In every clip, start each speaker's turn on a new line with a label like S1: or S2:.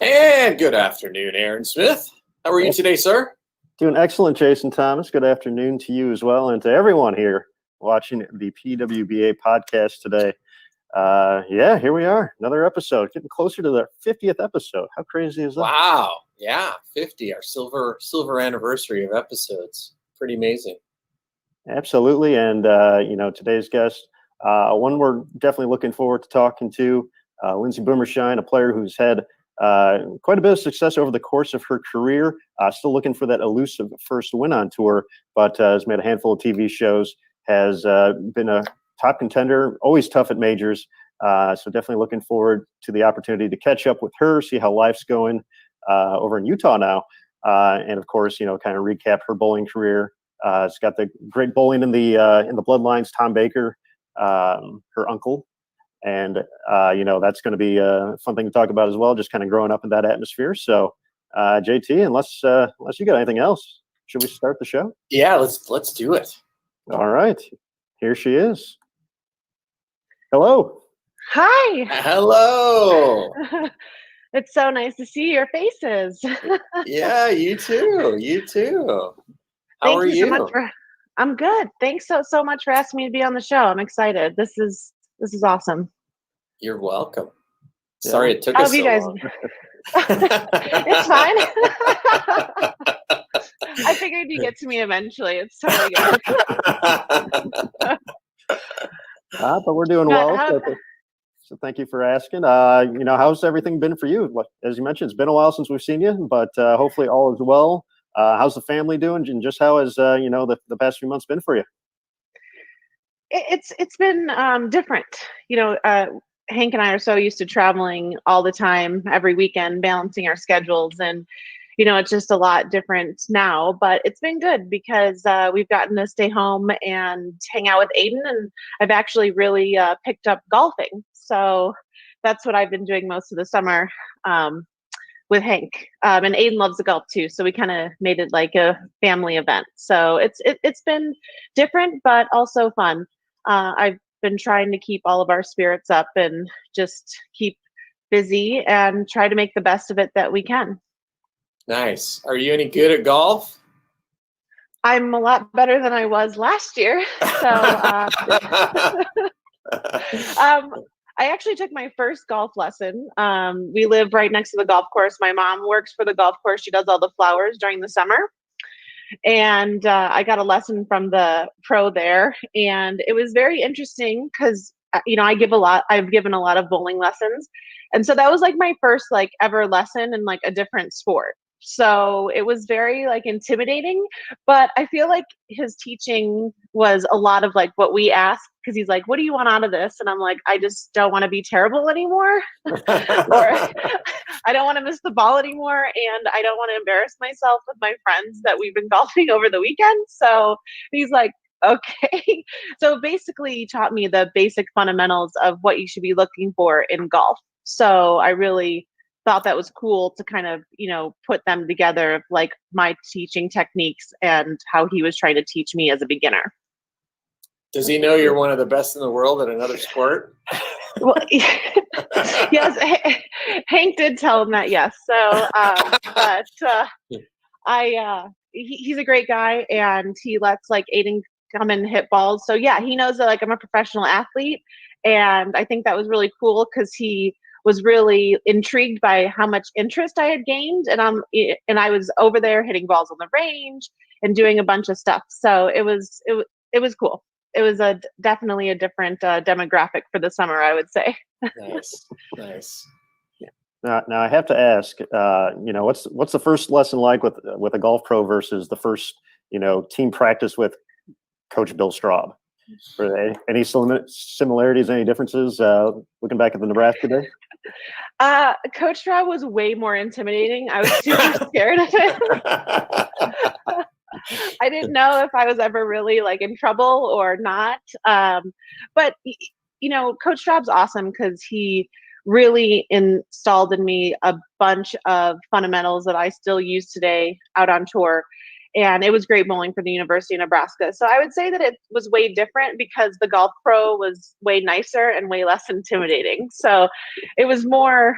S1: And good afternoon, Aaron Smith. How are you today, sir?
S2: Doing excellent, Jason Thomas. Good afternoon to you as well, and to everyone here watching the PWBA podcast today. Here we are, another episode, getting closer to the 50th episode. How crazy is that?
S1: Wow, yeah, 50, our silver anniversary of episodes. Pretty amazing.
S2: Absolutely, and today's guest, one we're definitely looking forward to talking to, Lindsay Boomershine, a player who's had quite a bit of success over the course of her career. Still looking for that elusive first win on tour, but has made a handful of TV shows, has been a top contender, always tough at majors. So definitely looking forward to the opportunity to catch up with her, see how life's going over in Utah now. And of course, kind of recap her bowling career. It's got the great bowling in the bloodlines, Tom Baker, her uncle. And, that's going to be a fun thing to talk about as well, just kind of growing up in that atmosphere. So, JT, unless you got anything else, should we start the show?
S1: Yeah, let's do it.
S2: All right. Here she is. Hello.
S3: Hi.
S1: Hello.
S3: It's so nice to see your faces.
S1: Yeah, you too. How are you?
S3: So much I'm good. Thanks so much for asking me to be on the show. I'm excited. This is awesome.
S1: You're welcome. Sorry it took us so long.
S3: It's fine. I figured you'd get to me eventually. It's totally good.
S2: But we're doing well. So thank you for asking. How's everything been for you? As you mentioned, it's been a while since we've seen you, but hopefully all is well. How's the family doing? And just how has the past few months been for you?
S3: It's been different. Hank and I are so used to traveling all the time, every weekend, balancing our schedules, and it's just a lot different now. But it's been good because we've gotten to stay home and hang out with Aiden, and I've actually really picked up golfing. So that's what I've been doing most of the summer with Hank. And Aiden loves the golf too, so we kind of made it like a family event. So it's been different, but also fun. I've been trying to keep all of our spirits up and just keep busy and try to make the best of it that we can. Nice.
S1: Are you any good at golf?
S3: I'm a lot better than I was last year. So I actually took my first golf lesson. We live right next to the golf course. My mom works for the golf course. She does all the flowers during the summer. And I got a lesson from the pro there, and it was very interesting because I've given a lot of bowling lessons, and so that was like my first ever lesson in a different sport. So it was very intimidating, but I feel like his teaching was a lot of what we asked, because he's like, what do you want out of this? And I'm like, I just don't want to be terrible anymore. Or I don't want to miss the ball anymore. And I don't want to embarrass myself with my friends that we've been golfing over the weekend. So he's like, okay. So basically he taught me the basic fundamentals of what you should be looking for in golf. So I really thought that was cool to kind of, put them together, my teaching techniques and how he was trying to teach me as a beginner.
S1: Does he know you're one of the best in the world at another sport?
S3: Well, yes, Hank did tell him that, yes. So, he's a great guy, and he lets Aiden come and hit balls. So yeah, he knows that I'm a professional athlete, and I think that was really cool because he was really intrigued by how much interest I had gained, and I was over there hitting balls on the range and doing a bunch of stuff. So it was cool. It was definitely a different demographic for the summer, I would say.
S1: Nice.
S2: Now I have to ask, what's the first lesson like with a golf pro versus the first, team practice with Coach Bill Straub? Were there any similarities, any differences looking back at the Nebraska day?
S3: Coach Straub was way more intimidating. I was super scared of him. I didn't know if I was ever really in trouble or not. But Coach Straub's awesome because he really installed in me a bunch of fundamentals that I still use today out on tour. And it was great bowling for the University of Nebraska. So I would say that it was way different because the golf pro was way nicer and way less intimidating. So it was more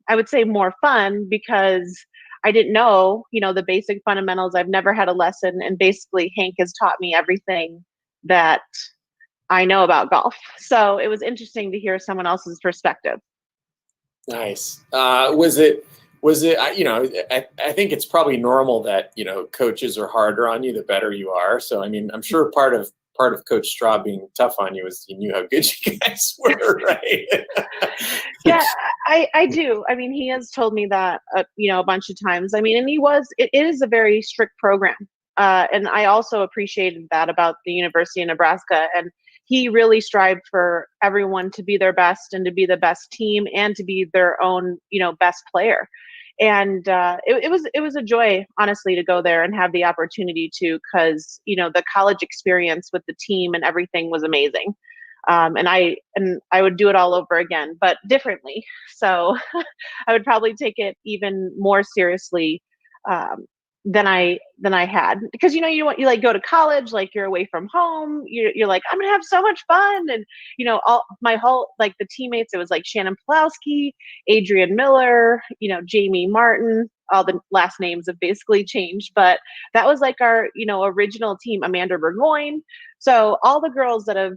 S3: I would say more fun because I didn't know, the basic fundamentals. I've never had a lesson, and basically Hank has taught me everything that I know about golf. So it was interesting to hear someone else's perspective.
S1: Nice. Was it, I think it's probably normal that, coaches are harder on you the better you are. So, I mean, I'm sure part of Coach Straw being tough on you is he knew how good you guys were, right?
S3: Yeah, I do. I mean, he has told me that, a bunch of times. I mean, and it is a very strict program. And I also appreciated that about the University of Nebraska. And he really strived for everyone to be their best and to be the best team and to be their own, best player. And it was a joy, honestly, to go there and have the opportunity to, because, the college experience with the team and everything was amazing. And I would do it all over again, but differently. So I would probably take it even more seriously than I had, because you like go to college, like you're away from home, you're like, I'm gonna have so much fun, and all my whole, like, the teammates, it was like Shannon Pulowski, Adrian Miller, Jamie Martin, all the last names have basically changed, but that was like our original team, Amanda Burgoyne. So all the girls that have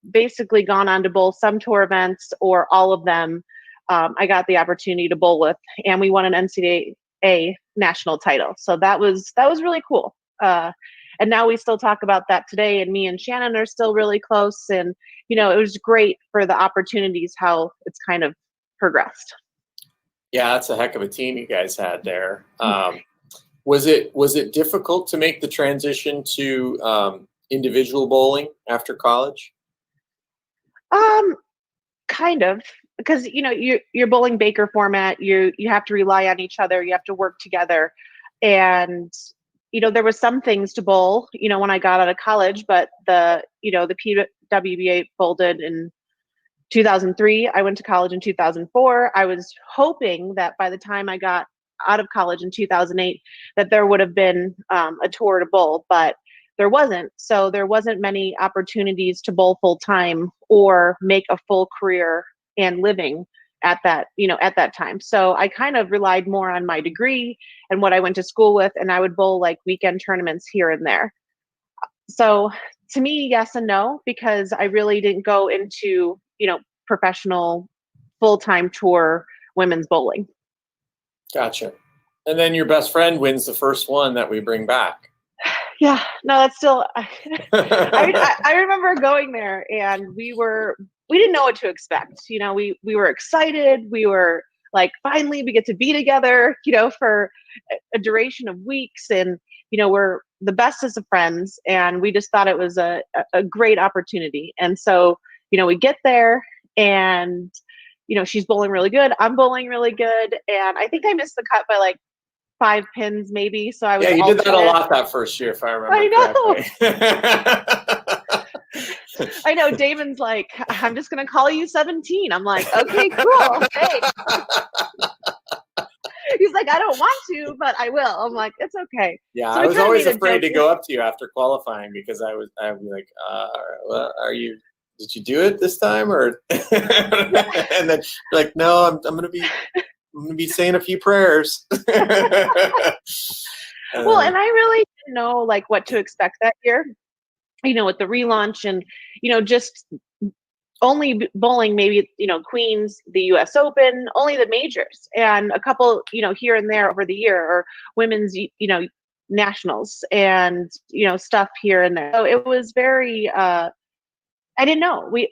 S3: basically gone on to bowl some tour events or all of them, I got the opportunity to bowl with, and we won an NCAA national title. So that was really cool. And now we still talk about that today, and me and Shannon are still really close. And, it was great for the opportunities, how it's kind of progressed.
S1: Yeah, that's a heck of a team you guys had there. Was it difficult to make the transition to individual bowling after college?
S3: Kind of, because you're bowling Baker format. You have to rely on each other. You have to work together, and there was some things to bowl. When I got out of college, but the PWBA folded in 2003. I went to college in 2004. I was hoping that by the time I got out of college in 2008, that there would have been a tour to bowl, but there wasn't. So there wasn't many opportunities to bowl full time or make a full career and living at that time. So I kind of relied more on my degree and what I went to school with, and I would bowl like weekend tournaments here and there. So to me, yes and no, because I really didn't go into, professional full-time tour women's bowling.
S1: Gotcha. And then your best friend wins the first one that we bring back.
S3: Yeah, no, that's still, I remember going there, and we didn't know what to expect. We were excited. We were like, finally we get to be together, for a duration of weeks. And, we're the bestest of friends, and we just thought it was a great opportunity. And so, we get there, and, she's bowling really good. I'm bowling really good. And I think I missed the cut by like 5 pins maybe. So I was
S1: you did that a lot that first year, if I remember correctly.
S3: I know. Damon's like, I'm just going to call you 17. I'm like, okay, cool. Hey. He's like, I don't want to, but I will. I'm like, it's okay.
S1: Yeah,
S3: so
S1: I was always afraid to go up to you after qualifying, because I would be like, well, did you do it this time? Or and then you're like, no, I'm gonna be saying a few prayers.
S3: Well, and I really didn't know like what to expect that year, with the relaunch, and just only bowling maybe Queens, the US Open, only the majors, and a couple here and there over the year, or women's nationals, and stuff here and there. So it was very I didn't know. Me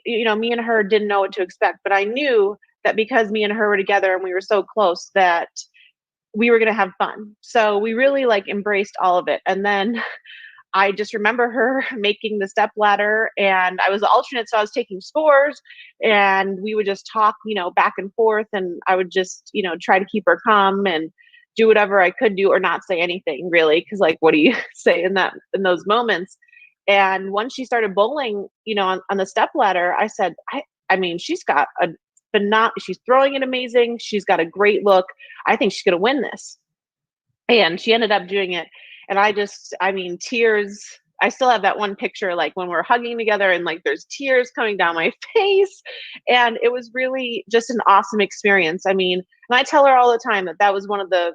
S3: and her didn't know what to expect, but I knew that because me and her were together and we were so close, that we were going to have fun. So we really like embraced all of it. And then I just remember her making the step ladder, and I was the alternate. So I was taking scores, and we would just talk, back and forth. And I would just, try to keep her calm and do whatever I could do, or not say anything really. Cause like, what do you say in those moments? And once she started bowling, on the step ladder, I said, I mean, she's got she's throwing it amazing. She's got a great look. I think she's going to win this. And she ended up doing it. And tears I still have that one picture, like when we're hugging together and like there's tears coming down my face. And it was really just an awesome experience. I mean, and I tell her all the time that was one of the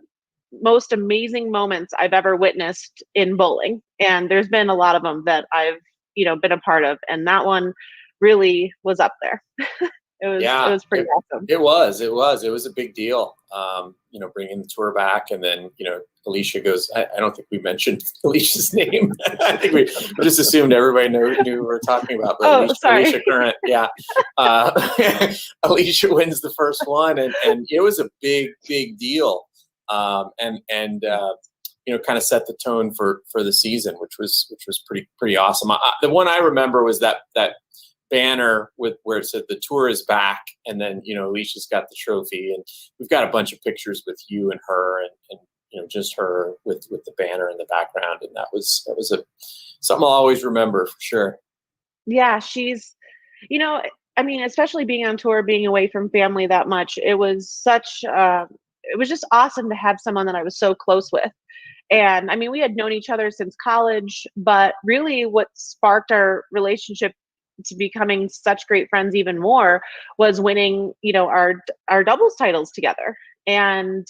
S3: most amazing moments I've ever witnessed in bowling. And there's been a lot of them that I've, been a part of. And that one really was up there. It was pretty awesome.
S1: It was a big deal. Bringing the tour back, and then, Alicia goes, I don't think we mentioned Alicia's name. I think we just assumed everybody knew we were talking about. But Alicia Current. Yeah. Alicia wins the first one, and it was a big deal. Kind of set the tone for the season, which was pretty awesome. The one I remember was that banner where it said the tour is back, and then Alicia's got the trophy, and we've got a bunch of pictures with you and her, and just her with the banner in the background, and that was something I'll always remember for sure.
S3: Yeah, she's, especially being on tour, being away from family that much, it was it was just awesome to have someone that I was so close with. And I mean, we had known each other since college, but really what sparked our relationship to becoming such great friends even more was winning, our doubles titles together. And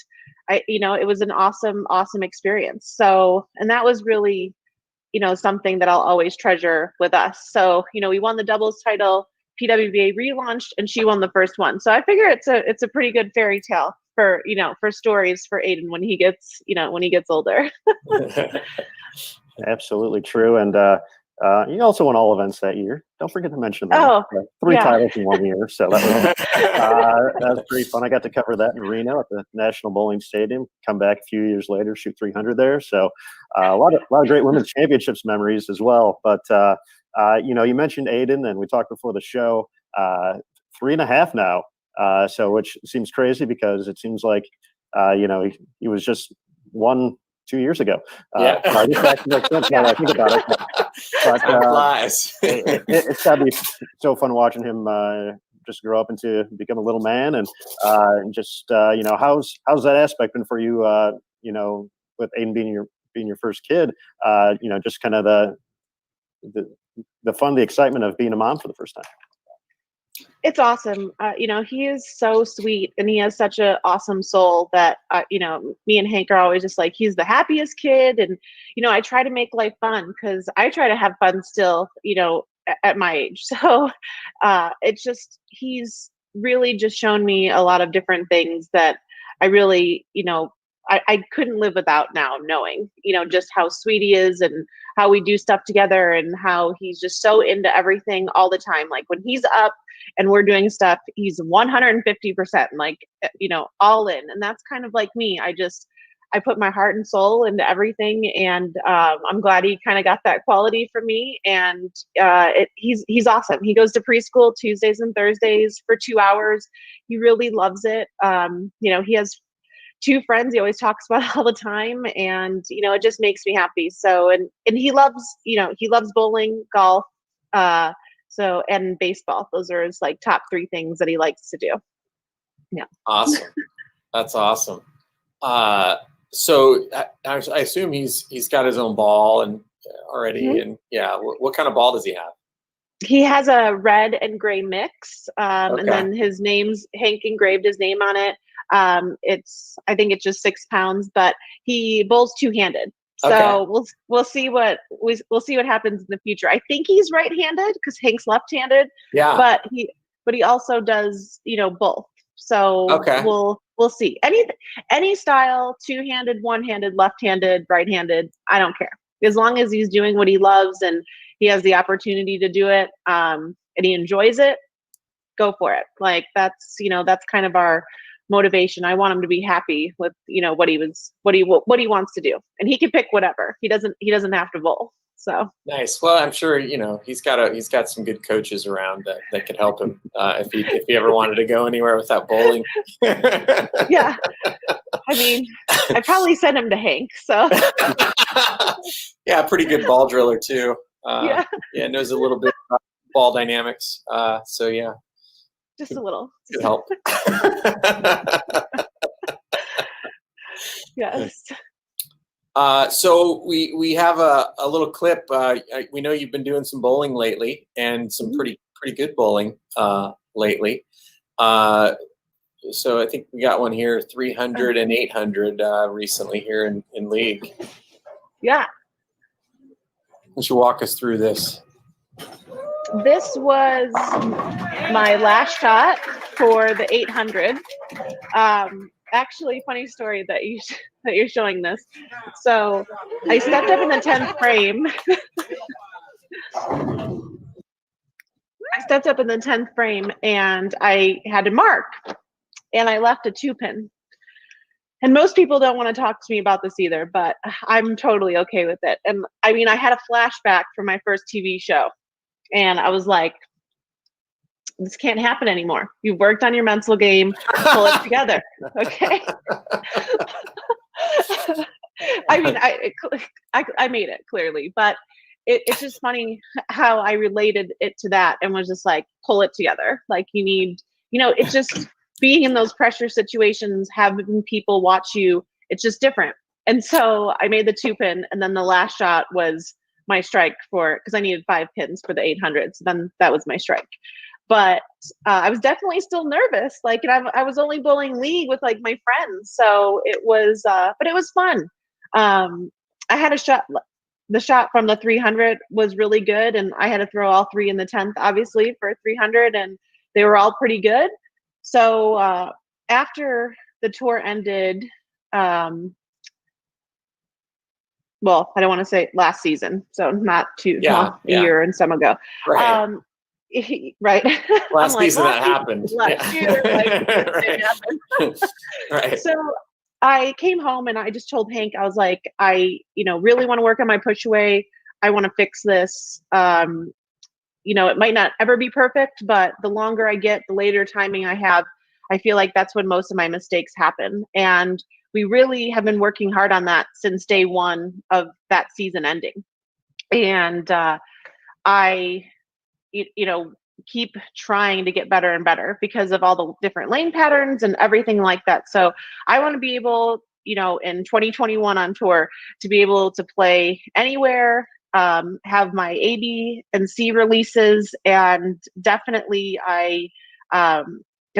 S3: it was an awesome experience. So, and that was really, something that I'll always treasure with us. So, we won the doubles title, PWBA relaunched, and she won the first one. So I figure it's a pretty good fairy tale for stories for Aiden when he gets older.
S2: Absolutely true. And you also won all events that year. Don't forget to mention that.
S3: Oh,
S2: three titles in 1 year. So that was pretty fun. I got to cover that in Reno at the National Bowling Stadium. Come back a few years later, shoot 300 there. So a lot of great women's championships memories as well. But you mentioned Aiden, and we talked before the show. 3.5 now. So which seems crazy because it seems like he was just 1-2 years ago. I guess that makes sense now that I think about it. But it's got to be so fun watching him just grow up into become a little man, and just how's that aspect been for you? With Aiden being your first kid, just kind of the fun, the excitement of being a mom for the first time.
S3: It's awesome. He is so sweet, and he has such an awesome soul that, me and Hank are always just like, he's the happiest kid. And, I try to make life fun because I try to have fun still, at my age. So it's just, he's really just shown me a lot of different things that I really, I couldn't live without now, knowing, just how sweet he is and how we do stuff together and how he's just so into everything all the time. Like when he's up and we're doing stuff, he's 150%, like, all in. And that's kind of like me. I put my heart and soul into everything. And I'm glad he kind of got that quality from me. And he's awesome. He goes to preschool Tuesdays and Thursdays for 2 hours. He really loves it. He has 2 friends he always talks about all the time, and it just makes me happy. So and he loves bowling, golf, and baseball. Those are his like top 3 things that he likes to do. Yeah.
S1: Awesome. That's awesome. So I assume he's got his own ball and already. Mm-hmm. And what kind of ball does he have?
S3: He has a red and gray mix, and then Hank engraved his name on it. I think it's just 6 pounds, but he bowls 2-handed. So we'll see what happens in the future. I think he's right-handed because Hank's left-handed. Yeah. But he also does, both. So we'll see. Any style, 2-handed, 1-handed, left-handed, right-handed, I don't care. As long as he's doing what he loves and he has the opportunity to do it, and he enjoys it, go for it. Like that's kind of our motivation. I want him to be happy with, what he wants to do, and he can pick whatever. He doesn't have to bowl. So
S1: nice. Well, I'm sure he's got some good coaches around that could help him if he ever wanted to go anywhere without bowling.
S3: Yeah, I mean, I probably sent him to Hank. So
S1: yeah, pretty good ball driller too. Knows a little bit about ball dynamics. So yeah,
S3: just a little.
S1: Could help.
S3: Yes.
S1: So we have a little clip. We know you've been doing some bowling lately, and some pretty good bowling lately. So I think we got one here, 300 and 800 recently here in league.
S3: Yeah.
S1: Why don't you walk us through this?
S3: This was my last shot for the 800. Actually, funny story that you're showing this. So I stepped up in the 10th frame. And I had to mark, and I left a 2-pin. And most people don't want to talk to me about this either, but I'm totally okay with it. And I mean, I had a flashback from my first TV show, and I was like, this can't happen anymore. You've worked on your mental game, pull it together. Okay. I mean, I made it clearly, but it's just funny how I related it to that and was just like, pull it together. Like you need, it's just being in those pressure situations, having people watch you. It's just different. And so I made the 2-pin, and then the last shot was my strike because I needed 5 pins for the 800. So then that was my strike. But I was definitely still nervous. Like, and I was only bowling league with like my friends. So it was, but it was fun. I had a shot. The shot from the 300 was really good. And I had to throw all 3 in the 10th, obviously, for 300. And they were all pretty good. So after the tour ended, well, I don't want to say last season. So not too long, a year and some ago.
S1: Right.
S3: Right.
S1: Last season that happened.
S3: Last year,
S1: Right. Right.
S3: So I came home and I just told Hank, I was like, I really want to work on my push away. I want to fix this. It might not ever be perfect, but the longer I get, the later timing I have, I feel like that's when most of my mistakes happen. And we really have been working hard on that since day one of that season ending. And I keep trying to get better and better because of all the different lane patterns and everything like that. So I want to be able, in 2021 on tour, to be able to play anywhere, have my A, B, and C releases. And definitely I've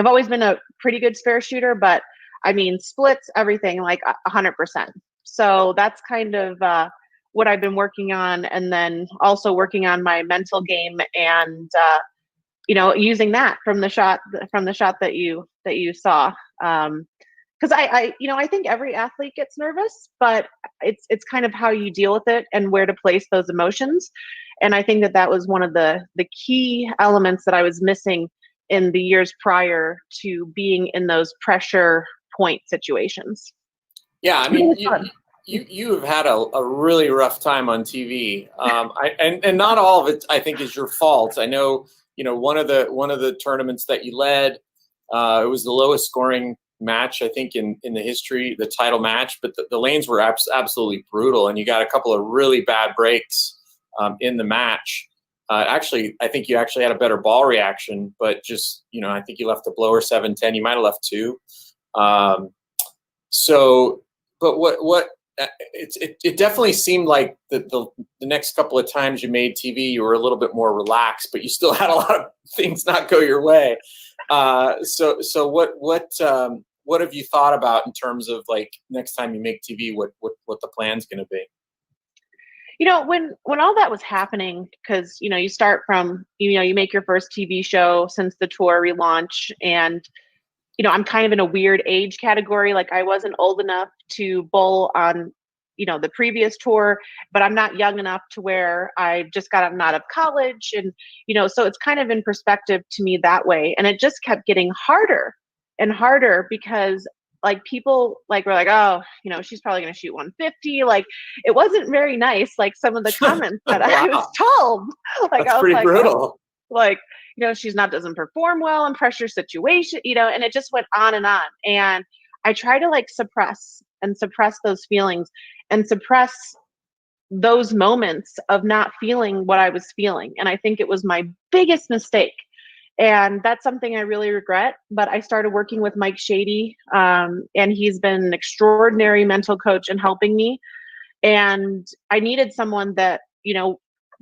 S3: always been a pretty good spare shooter, but I mean, splits, everything, like 100%. So that's kind of what I've been working on. And then also working on my mental game and, using that from the shot that you saw. Because I think every athlete gets nervous, but it's kind of how you deal with it and where to place those emotions. And I think that was one of the key elements that I was missing in the years prior to being in those pressure point situations.
S1: Yeah, I mean, you have had a really rough time on TV, and not all of it, I think, is your fault. I know, one of the tournaments that you led, it was the lowest scoring match, I think, in the history, the title match, but the lanes were absolutely brutal, and you got a couple of really bad breaks in the match. Actually, I think you actually had a better ball reaction, but just, I think you left a blower 7-10. You might have left 2. But what it definitely seemed like the next couple of times you made TV, you were a little bit more relaxed, but you still had a lot of things not go your way. So what have you thought about in terms of like next time you make TV, what the plan's going to be?
S3: When all that was happening, because, you start from, you make your first TV show since the tour relaunch, and, I'm kind of in a weird age category. Like I wasn't old enough to bowl on, the previous tour, but I'm not young enough to where I just got out of college. And, so it's kind of in perspective to me that way. And it just kept getting harder and harder because like people like were like, oh, she's probably going to shoot 150. Like it wasn't very nice. Like some of the comments that
S1: Wow.
S3: I was told, like
S1: That's
S3: I was
S1: pretty
S3: like,
S1: brutal.
S3: like, doesn't perform well in pressure situation, and it just went on. And I try to like suppress those feelings and suppress those moments of not feeling what I was feeling. And I think it was my biggest mistake. And that's something I really regret. But I started working with Mike Shady, and he's been an extraordinary mental coach in helping me. And I needed someone that,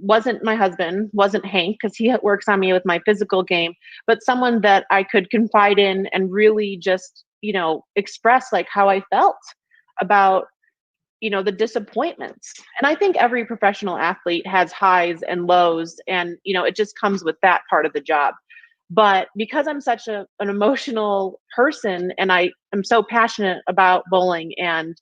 S3: wasn't my husband, wasn't Hank, because he works on me with my physical game, but someone that I could confide in and really just, express like how I felt about, the disappointments. And I think every professional athlete has highs and lows, and, it just comes with that part of the job. But because I'm such an emotional person and I am so passionate about bowling and,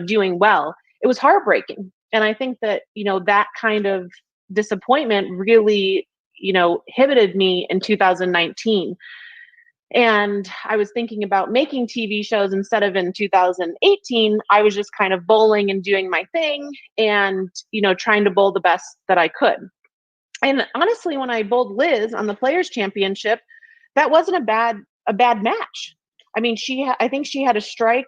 S3: doing well, it was heartbreaking. And I think that, that kind of disappointment really, inhibited me in 2019. And I was thinking about making TV shows instead of in 2018. I was just kind of bowling and doing my thing and, trying to bowl the best that I could. And honestly, when I bowled Liz on the Players Championship, that wasn't a bad match. I mean, I think she had a strike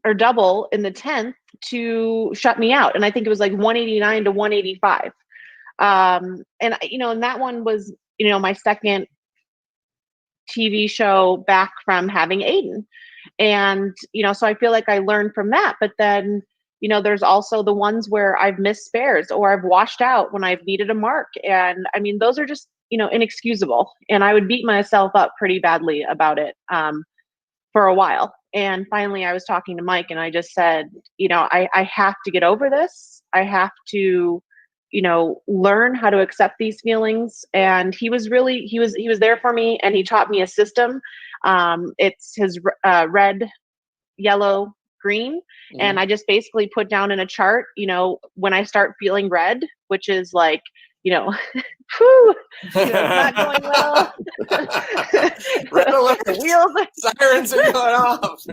S3: or double in the 10th to shut me out. And I think it was like 189 to 185. And that one was, my second TV show back from having Aiden. And, so I feel like I learned from that. But then, there's also the ones where I've missed spares or I've washed out when I've needed a mark. And I mean, those are just, inexcusable. And I would beat myself up pretty badly about it for a while. And finally, I was talking to Mike and I just said, I have to get over this. I have to, learn how to accept these feelings. And he was there for me, and he taught me a system. It's his red, yellow, green. Mm-hmm. And I just basically put down in a chart, when I start feeling red, which is like, whew, it's not going well.
S1: Red alert.
S3: The wheels
S1: Sirens are going off.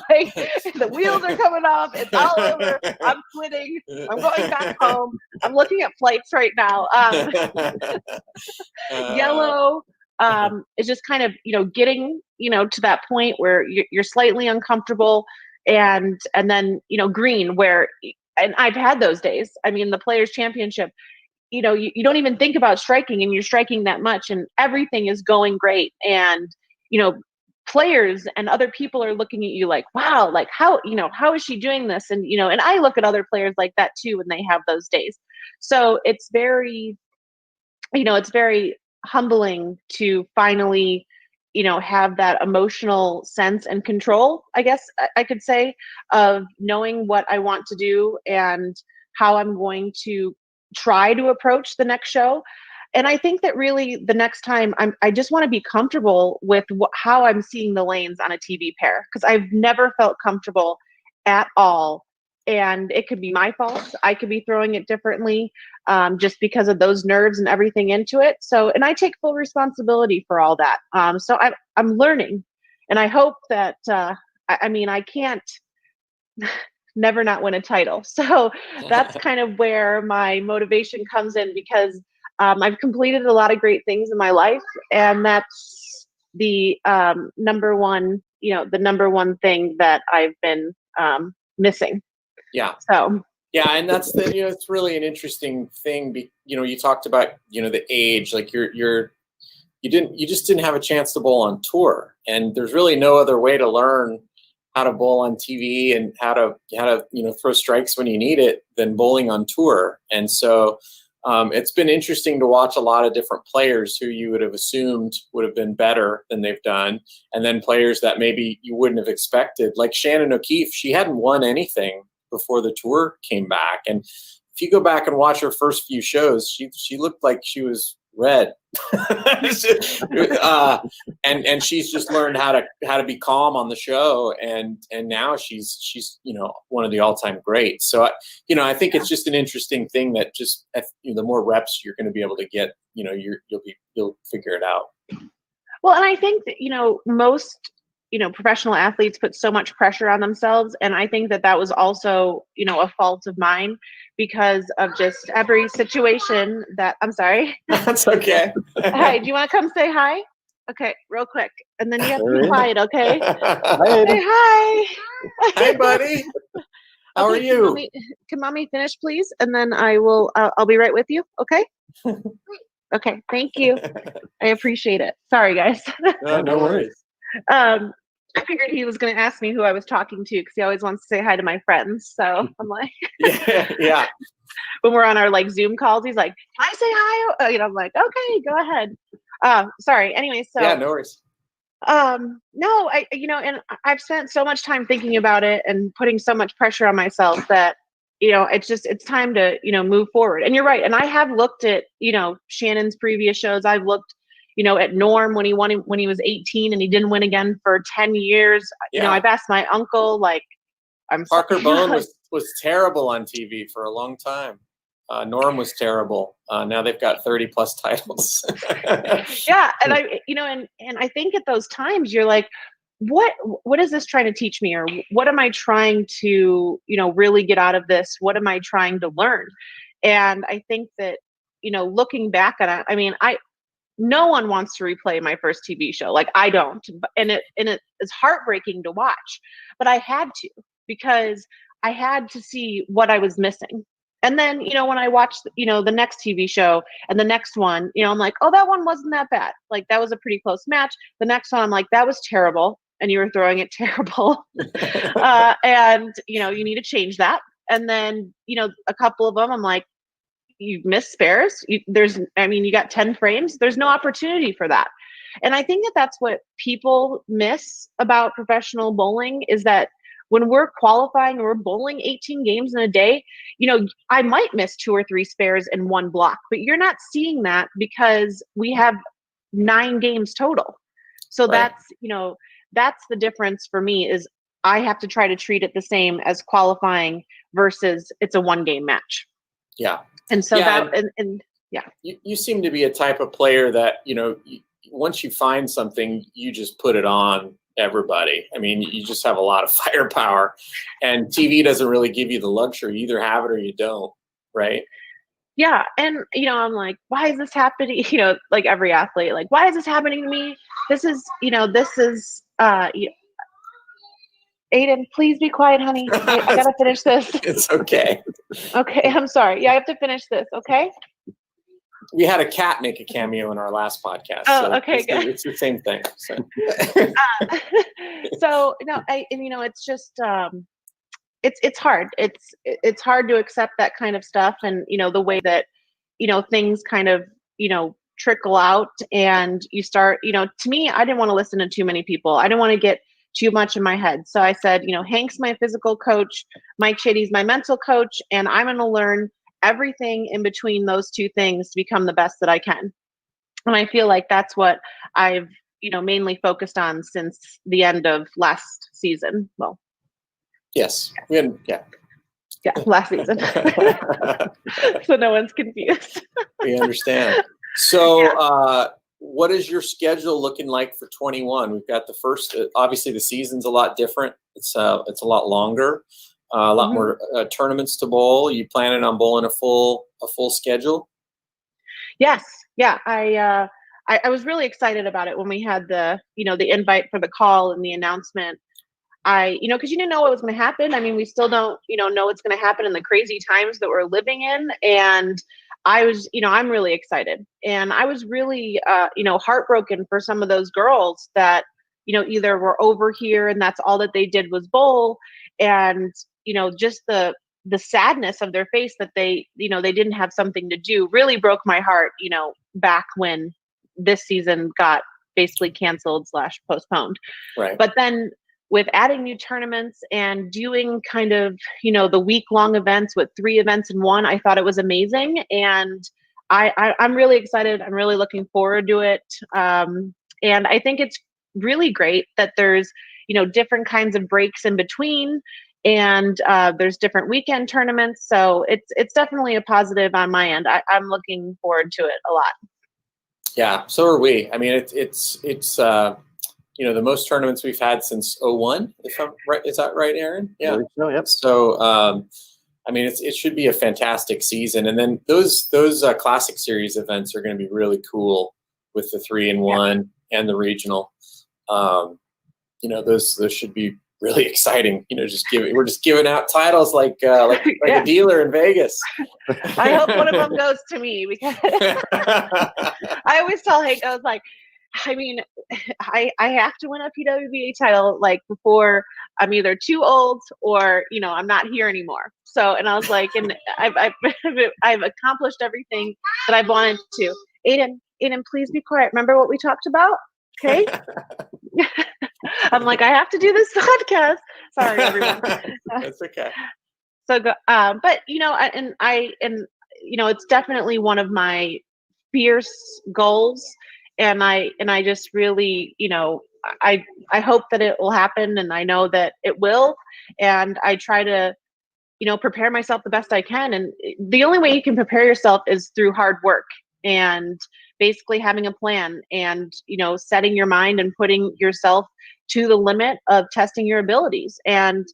S3: Like, the wheels are coming off. It's all over. I'm quitting. I'm going back home. I'm looking at flights right now. Yellow is just kind of, getting, to that point where you're slightly uncomfortable. And then, green, where, and I've had those days. I mean, the Players Championship, you don't even think about striking, and you're striking that much and everything is going great. And, players and other people are looking at you like, wow, like how is she doing this? And, and I look at other players like that too, when they have those days. So it's very, it's very humbling to finally, have that emotional sense and control, I guess I could say, of knowing what I want to do and how I'm going to try to approach the next show. And I think that really the next time I just want to be comfortable with how I'm seeing the lanes on a TV pair, because I've never felt comfortable at all. And it could be my fault. I could be throwing it differently, just because of those nerves and everything into it. So, and I take full responsibility for all that. So I'm learning, and I hope that, I can't never not win a title. So that's kind of where my motivation comes in, because I've completed a lot of great things in my life, and that's the number one thing that I've been missing.
S1: Yeah.
S3: So.
S1: Yeah, and that's it's really an interesting thing. You talked about the age, like you just didn't have a chance to bowl on tour, and there's really no other way to learn how to bowl on TV and how to throw strikes when you need it than bowling on tour. And so it's been interesting to watch a lot of different players who you would have assumed would have been better than they've done, and then players that maybe you wouldn't have expected, like Shannon O'Keefe. She hadn't won anything before the tour came back, and if you go back and watch her first few shows, she looked like she was red. And she's just learned how to be calm on the show, and now she's one of the all-time greats. So I think it's just an interesting thing that just the more reps you're going to be able to get, you'll figure it out.
S3: Well, and I think that most professional athletes put so much pressure on themselves, and I think that was also a fault of mine, because of just every situation that I'm sorry.
S1: That's okay.
S3: Hi, do you want to come say hi? Okay, real quick, and then you have to be quiet, okay?
S2: Hi.
S3: Say hi.
S1: Hi, buddy. How are you?
S3: Can mommy finish, please? And then I'll be right with you, okay? Okay, thank you. I appreciate it. Sorry, guys.
S1: No worries.
S3: I figured he was going to ask me who I was talking to because he always wants to say hi to my friends. So I'm like,
S1: yeah.
S3: When we're on our like Zoom calls, he's like, "Can I say hi?" I'm like, "Okay, go ahead." Sorry. Anyway, so
S1: yeah, no worries.
S3: No, and I've spent so much time thinking about it and putting so much pressure on myself that it's time to move forward. And you're right. And I have looked at Shannon's previous shows. I've looked at Norm when he won when he was 18 and he didn't win again for 10 years.
S1: Yeah.
S3: I've asked my uncle, like,
S1: Parker Bone was terrible on TV for a long time. Norm was terrible. Now they've got 30 plus titles.
S3: Yeah. And I think at those times you're like, what is this trying to teach me? Or what am I trying to, really get out of this? What am I trying to learn? And I think that, looking back at it, no one wants to replay my first TV show. Like I don't, and it is heartbreaking to watch, but I had to, because I had to see what I was missing. And then, when I watched, the next TV show and the next one, I'm like, oh, that one wasn't that bad. Like that was a pretty close match. The next one, I'm like, that was terrible. And you were throwing it terrible. And, you need to change that. And then, a couple of them, I'm like, you missed spares. You got 10 frames. There's no opportunity for that. And I think that that's what people miss about professional bowling is that when we're qualifying and we're bowling 18 games in a day, I might miss 2 or 3 spares in one block, but you're not seeing that because we have 9 games total. So
S1: right.
S3: That's the difference for me is I have to try to treat it the same as qualifying versus it's a 1-game match.
S1: Yeah.
S3: And so
S1: You seem to be a type of player that, once you find something, you just put it on everybody. You just have a lot of firepower, and TV doesn't really give you the luxury. You either have it or you don't, right?
S3: Yeah. And, I'm like, why is this happening? Like every athlete, like, why is this happening to me? This is Aiden, please be quiet, honey. I gotta finish this.
S1: It's okay.
S3: Okay, I'm sorry. Yeah, I have to finich this, okay?
S1: We had a cat make a cameo in our last podcast.
S3: Oh,
S1: so
S3: okay, good.
S1: It's the same thing. So,
S3: so no, it's just it's hard. It's hard to accept that kind of stuff, and the way that things kind of trickle out, and you start. To me, I didn't want to listen to too many people. I didn't want to get too much in my head. So I said, Hank's my physical coach, Mike Chitty's my mental coach, and I'm going to learn everything in between those two things to become the best that I can. And I feel like that's what I've, mainly focused on since the end of last season. Well,
S1: yes.
S3: Yeah, last season. So no one's confused.
S1: We understand. So, what is your schedule looking like for 21? We've got the first, obviously the season's a lot different. It's a lot longer, a lot more tournaments to bowl. You planning on bowling a full schedule?
S3: Yes. Yeah. I was really excited about it when we had the invite for the call and the announcement. Cause you didn't know what was going to happen. We still don't, know what's going to happen in the crazy times that we're living in. And I was, I'm really excited, and I was really, heartbroken for some of those girls that, either were over here and that's all that they did was bowl, and, just the sadness of their face that they didn't have something to do really broke my heart, back when this season got basically canceled / postponed.
S1: Right.
S3: But then with adding new tournaments and doing kind of, the week-long events with 3 events in one, I thought it was amazing. And I'm really excited. I'm really looking forward to it. And I think it's really great that there's, different kinds of breaks in between, and there's different weekend tournaments. So it's definitely a positive on my end. I'm looking forward to it a lot.
S1: Yeah, so are we. It's the most tournaments we've had since 2001, if I'm right. Is that right, Aaron? Yeah.
S2: So, yep.
S1: So, it should be a fantastic season. And then those Classic Series events are going to be really cool with the 3-in-1 and the regional. Those should be really exciting. We're just giving out titles like a dealer in Vegas.
S3: I hope one of them goes to me, because I always tell Hank, I was like, I mean, I have to win a PWBA title like before I'm either too old or I'm not here anymore. So, and I was like, and I've accomplished everything that I've wanted to. Aiden, please be quiet. Remember what we talked about? Okay. I'm like, I have to do this podcast. Sorry, everyone.
S1: That's okay.
S3: So, but it's definitely one of my fierce goals, and I just really, I hope that it will happen, and I know that it will, and I try to, prepare myself the best I can, and the only way you can prepare yourself is through hard work and basically having a plan and setting your mind and putting yourself to the limit of testing your abilities. And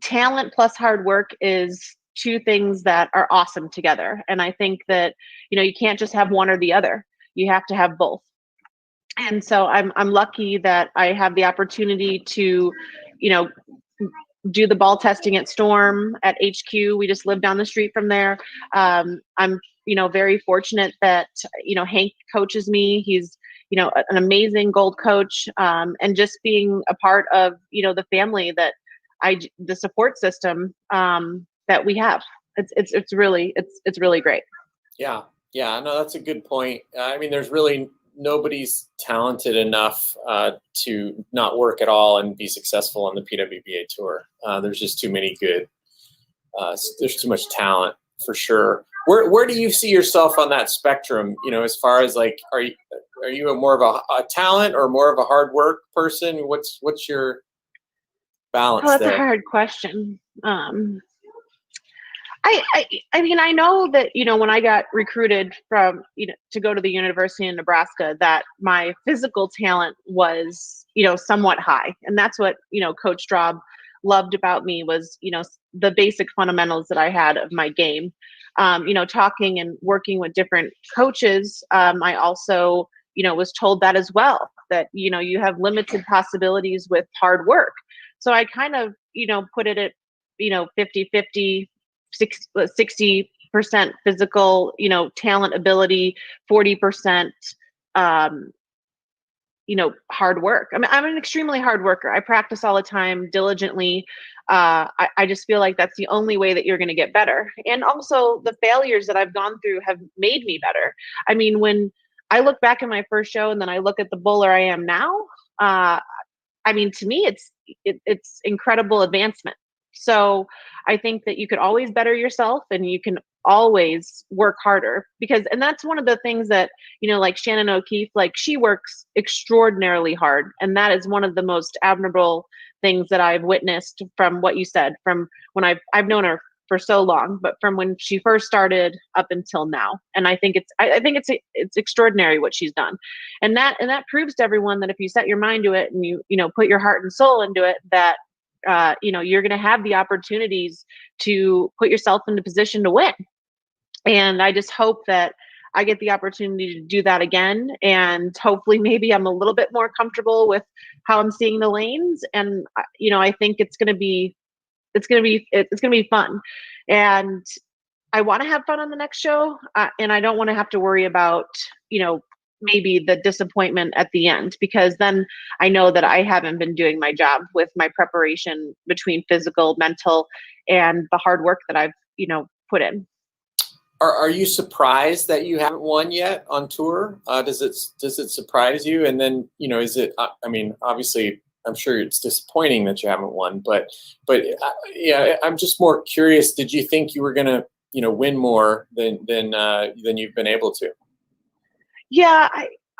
S3: talent plus hard work is two things that are awesome together. And I think that, you can't just have one or the other. You have to have both. And so I'm lucky that I have the opportunity to, do the ball testing at Storm at HQ. We just live down the street from there. I'm, very fortunate that, Hank coaches me. He's, an amazing gold coach. And just being a part of, the family that the support system that we have. It's really great.
S1: Yeah. No, that's a good point. I mean, there's really nobody's talented enough to not work at all and be successful on the PWBA Tour. There's just too many good. There's too much talent for sure. Where do you see yourself on that spectrum? As far as like, are you more of a talent or more of a hard work person? What's your balance
S3: that's
S1: there?
S3: A hard question. I mean, I know that, when I got recruited from, to go to the University of Nebraska, that my physical talent was, somewhat high. And that's what, Coach Straub loved about me was, the basic fundamentals that I had of my game. Talking and working with different coaches, I also, was told that as well, that, you have limited possibilities with hard work. So I kind of, put it at, 50-50, 60% physical, talent, ability, 40%, hard work. I mean, I'm an extremely hard worker. I practice all the time, diligently. I just feel like that's the only way that you're going to get better. And also the failures that I've gone through have made me better. I mean, when I look back at my first show and then I look at the bowler I am now, I mean, to me, it's incredible advancement. So I think that you could always better yourself and you can always work harder and that's one of the things that, like Shannon O'Keefe, like she works extraordinarily hard. And that is one of the most admirable things that I've witnessed from what you said, from when I've known her for so long, but from when she first started up until now. And I think it's extraordinary what she's done. And that proves to everyone that if you set your mind to it and you put your heart and soul into it, that you're going to have the opportunities to put yourself in the position to win. And I just hope that I get the opportunity to do that again. And hopefully maybe I'm a little bit more comfortable with how I'm seeing the lanes. And, I think it's going to be fun. And I want to have fun on the next show. And I don't want to have to worry about, maybe the disappointment at the end, because then I know that I haven't been doing my job with my preparation between physical, mental, and the hard work that I've, put in.
S1: Are you surprised that you haven't won yet on tour? Does it surprise you? And then, is it, I mean, obviously I'm sure it's disappointing that you haven't won, but yeah, I'm just more curious. Did you think you were going to, win more than you've been able to?
S3: Yeah,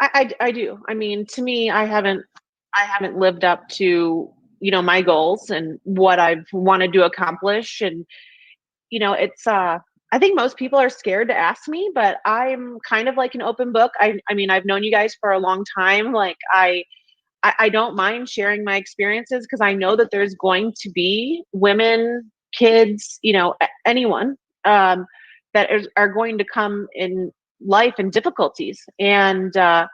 S3: I do. I mean, to me, I haven't lived up to, my goals and what I've wanted to accomplish. And, it's, I think most people are scared to ask me, but I'm kind of like an open book. I mean, I've known you guys for a long time. Like I don't mind sharing my experiences because I know that there's going to be women, kids, anyone that are going to come in life and difficulties. And I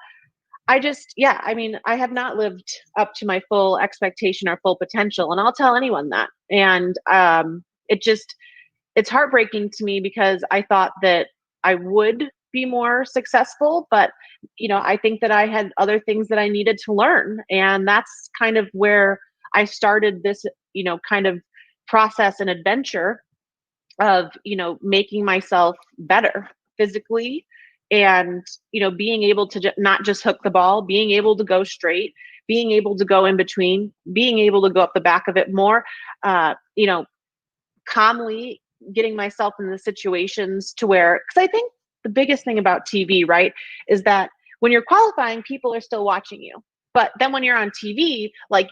S3: mean, I have not lived up to my full expectation or full potential. And I'll tell anyone that. And it's heartbreaking to me because I thought that I would be more successful, but, I think that I had other things that I needed to learn. And that's kind of where I started this, kind of process and adventure of, making myself better physically and, being able to not just hook the ball, being able to go straight, being able to go in between, being able to go up the back of it more, calmly getting myself in the situations to where, because I think the biggest thing about TV, right, is that when you're qualifying, people are still watching you. But then when you're on TV, like,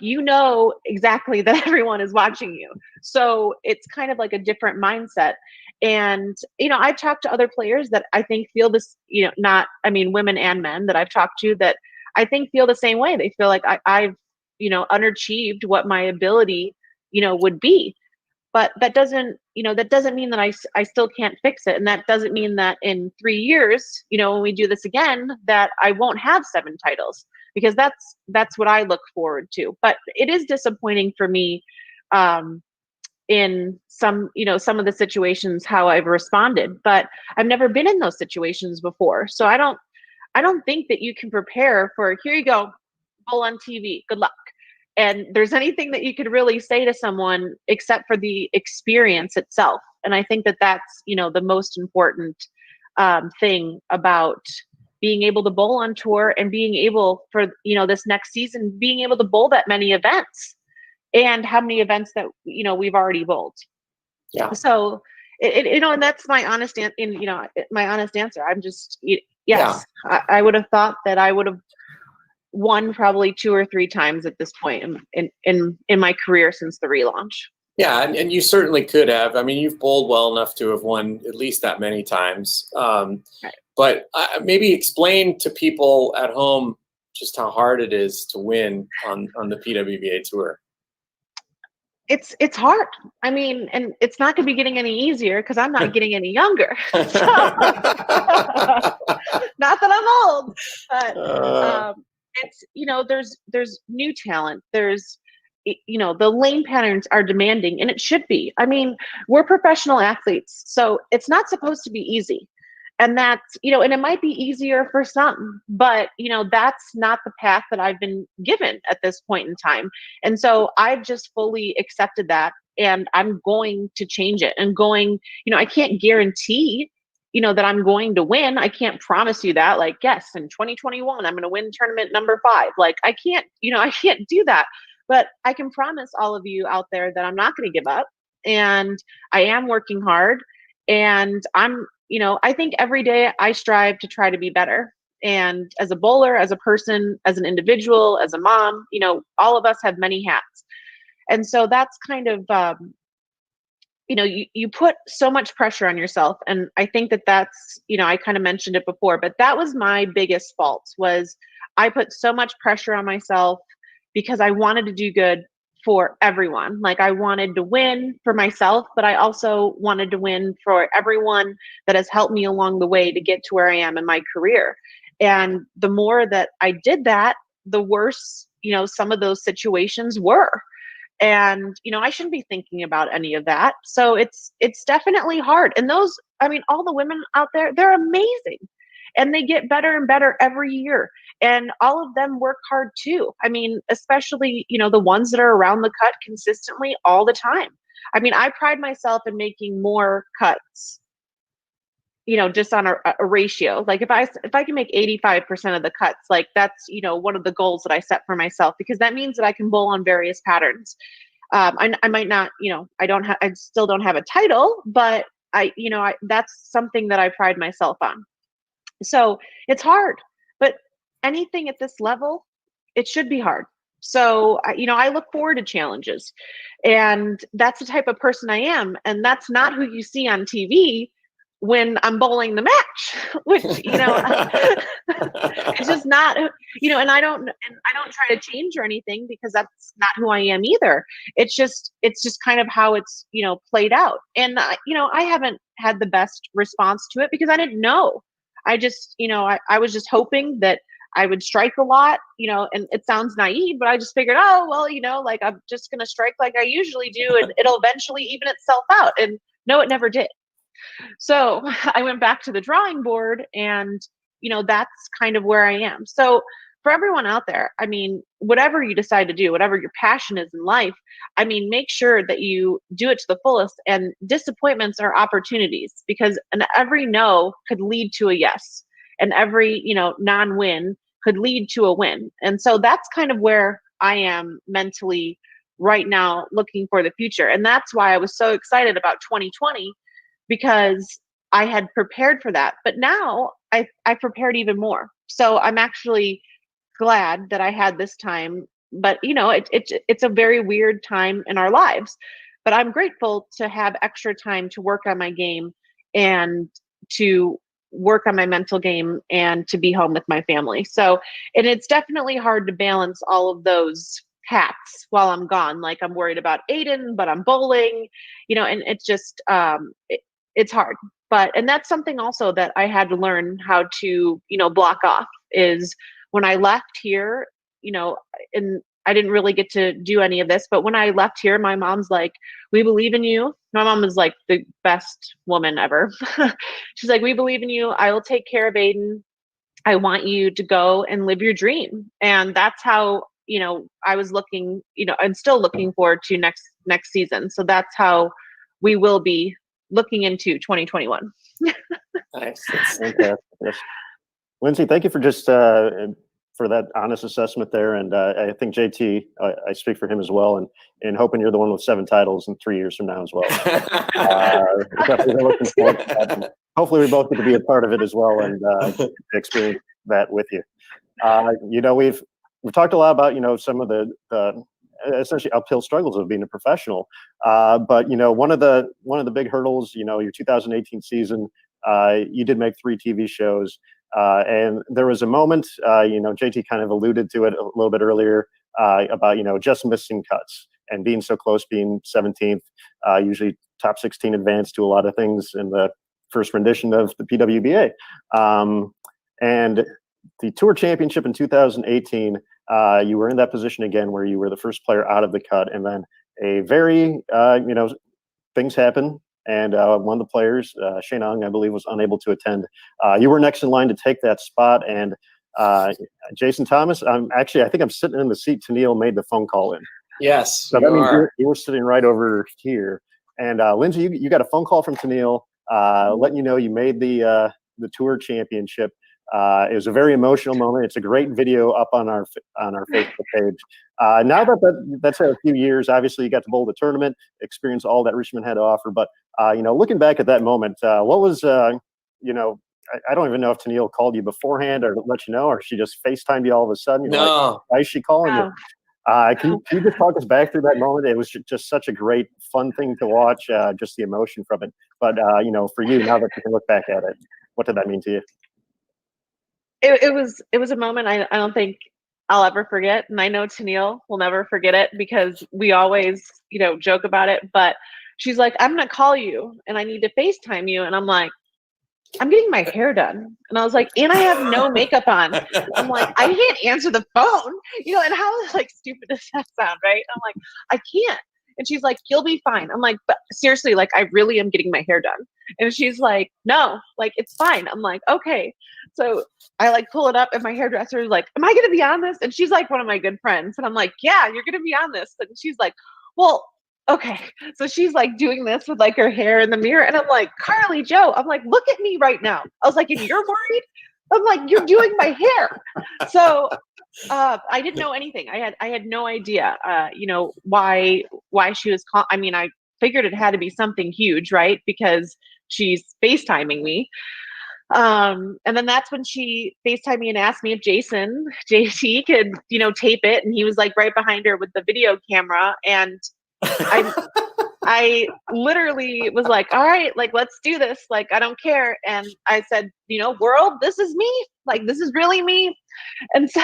S3: exactly that everyone is watching you. So it's kind of like a different mindset. And, I've talked to other players that I think feel this, women and men that I've talked to that I think feel the same way. They feel like I've, underachieved what my ability, would be. But that doesn't mean that I still can't fix it. And that doesn't mean that in 3 years, when we do this again, that I won't have 7 titles, because that's what I look forward to. But it is disappointing for me in some of the situations how I've responded, but I've never been in those situations before. So I don't think that you can prepare for, here you go, bowl on TV, good luck. And there's anything that you could really say to someone except for the experience itself. And I think that that's, the most important thing about being able to bowl on tour and being able for, this next season, being able to bowl that many events and how many events that, we've already bowled.
S1: Yeah.
S3: So, and that's my honest, my honest answer. I'm just, yes, yeah. I would have thought that I would have won probably 2 or 3 times at this point in my career since the relaunch.
S1: Yeah, and you certainly could have. I mean, you've bowled well enough to have won at least that many times. Right. But maybe explain to people at home just how hard it is to win on the PWBA Tour.
S3: It's hard. I mean, and it's not going to be getting any easier because I'm not getting any younger. So, not that I'm old, but it's there's new talent. There's the lane patterns are demanding, and it should be. I mean, we're professional athletes, so it's not supposed to be easy. And that's, and it might be easier for some, but, that's not the path that I've been given at this point in time. And so I've just fully accepted that, and I'm going to change it and I can't guarantee, that I'm going to win. I can't promise you that, like, yes, in 2021, I'm going to win tournament number 5. Like, I can't do that, but I can promise all of you out there that I'm not going to give up, and I am working hard, and I'm, I think every day I strive to try to be better. And as a bowler, as a person, as an individual, as a mom, all of us have many hats. And so that's kind of, you put so much pressure on yourself. And I think that that's, I kind of mentioned it before, but that was my biggest fault, was I put so much pressure on myself because I wanted to do good for everyone. Like, I wanted to win for myself, but I also wanted to win for everyone that has helped me along the way to get to where I am in my career. And the more that I did that, the worse, some of those situations were. And, I shouldn't be thinking about any of that. So it's definitely hard. And all the women out there, they're amazing. And they get better and better every year. And all of them work hard too. I mean, especially, the ones that are around the cut consistently all the time. I mean, I pride myself in making more cuts, just on a ratio. Like, if I can make 85% of the cuts, like, that's, one of the goals that I set for myself, because that means that I can bowl on various patterns. I might not, I still don't have a title, but that's something that I pride myself on. So it's hard, but anything at this level, it should be hard. So, I look forward to challenges, and that's the type of person I am. And that's not who you see on TV when I'm bowling the match, which, it's just not, and I don't try to change or anything, because that's not who I am either. It's just kind of how it's, played out. And, I haven't had the best response to it because I didn't know. I just, I was just hoping that I would strike a lot, and it sounds naive, but I just figured, oh, well, like, I'm just going to strike like I usually do, and it'll eventually even itself out. And no, it never did. So I went back to the drawing board, and, that's kind of where I am. So for everyone out there, I mean, whatever you decide to do, whatever your passion is in life, I mean, make sure that you do it to the fullest. And disappointments are opportunities, because every no could lead to a yes, and every, non-win could lead to a win. And so that's kind of where I am mentally right now, looking for the future. And that's why I was so excited about 2020, because I had prepared for that. But now I prepared even more. So I'm actually glad that I had this time. But it's a very weird time in our lives. But I'm grateful to have extra time to work on my game, and to work on my mental game, and to be home with my family. So, and it's definitely hard to balance all of those hats while I'm gone. Like, I'm worried about Aiden, but I'm bowling, and it's just it's hard. And that's something also that I had to learn how to, block off, is when I left here, and I didn't really get to do any of this, but when I left here, my mom's like, "We believe in you." My mom is like the best woman ever. She's like, "We believe in you. I will take care of Aiden. I want you to go and live your dream." And that's how, I was looking, and still looking forward to next season. So that's how we will be looking into 2021.
S1: Nice.
S2: Fantastic. Yes. Lindsay, thank you for just for that honest assessment there. And I think JT, I speak for him as well, and hoping you're the one with 7 titles in 3 years from now as well. Definitely looking forward to that. Hopefully we both get to be a part of it as well, and experience that with you. We've talked a lot about, some of the essentially uphill struggles of being a professional. But one of the big hurdles, your 2018 season, you did make 3 TV shows. And there was a moment, JT kind of alluded to it a little bit earlier, about, just missing cuts and being so close, being 17th, usually top 16 advance to a lot of things in the first rendition of the PWBA. And the Tour Championship in 2018, you were in that position again where you were the first player out of the cut. And then a very, things happen. And one of the players, Shane Ong, I believe, was unable to attend. You were next in line to take that spot. And Jason Thomas, I think I'm sitting in the seat Tennille made the phone call in.
S1: Yes,
S2: so that means you were sitting right over here. And Lindsay, you got a phone call from Tennille letting you know you made the Tour Championship. It was a very emotional moment. It's a great video up on our Facebook page. Now that's a few years, obviously you got to bowl the tournament, experience all that Richmond had to offer. But looking back at that moment, what was I don't even know if Tennille called you beforehand or let you know, or she just FaceTimed you all of a sudden.
S1: No.
S2: Like, why is she calling you? Can you just talk us back through that moment? It was just such a great, fun thing to watch, just the emotion from it. But, for you, now that you can look back at it, what did that mean to you?
S3: It was a moment I don't think I'll ever forget. And I know Tennille will never forget it, because we always, joke about it. But she's like, "I'm going to call you and I need to FaceTime you." And I'm like, "I'm getting my hair done." And I was like, "And I have no makeup on." I'm like, "I can't answer the phone," and how like stupid does that sound, right? I'm like, "I can't." And she's like, "You'll be fine." I'm like, "But seriously, like, I really am getting my hair done." And she's like, "No, like, it's fine." I'm like, "Okay." So I like pull it up, and my hairdresser is like, "Am I going to be on this?" And she's like one of my good friends. And I'm like, "Yeah, you're going to be on this." And she's like, "Well, okay." So she's like doing this with like her hair in the mirror. And I'm like, "Carly Joe," I'm like, "Look at me right now." I was like, "And you're worried?" I'm like, "You're doing my hair." So I didn't know anything. I had no idea, why she was I mean, I figured it had to be something huge, right? Because she's FaceTiming me. And then that's when she FaceTimed me and asked me if JT could, tape it. And he was like right behind her with the video camera. And I literally was like, "All right, like, let's do this. Like, I don't care." And I said, "World, this is me. Like, this is really me." And so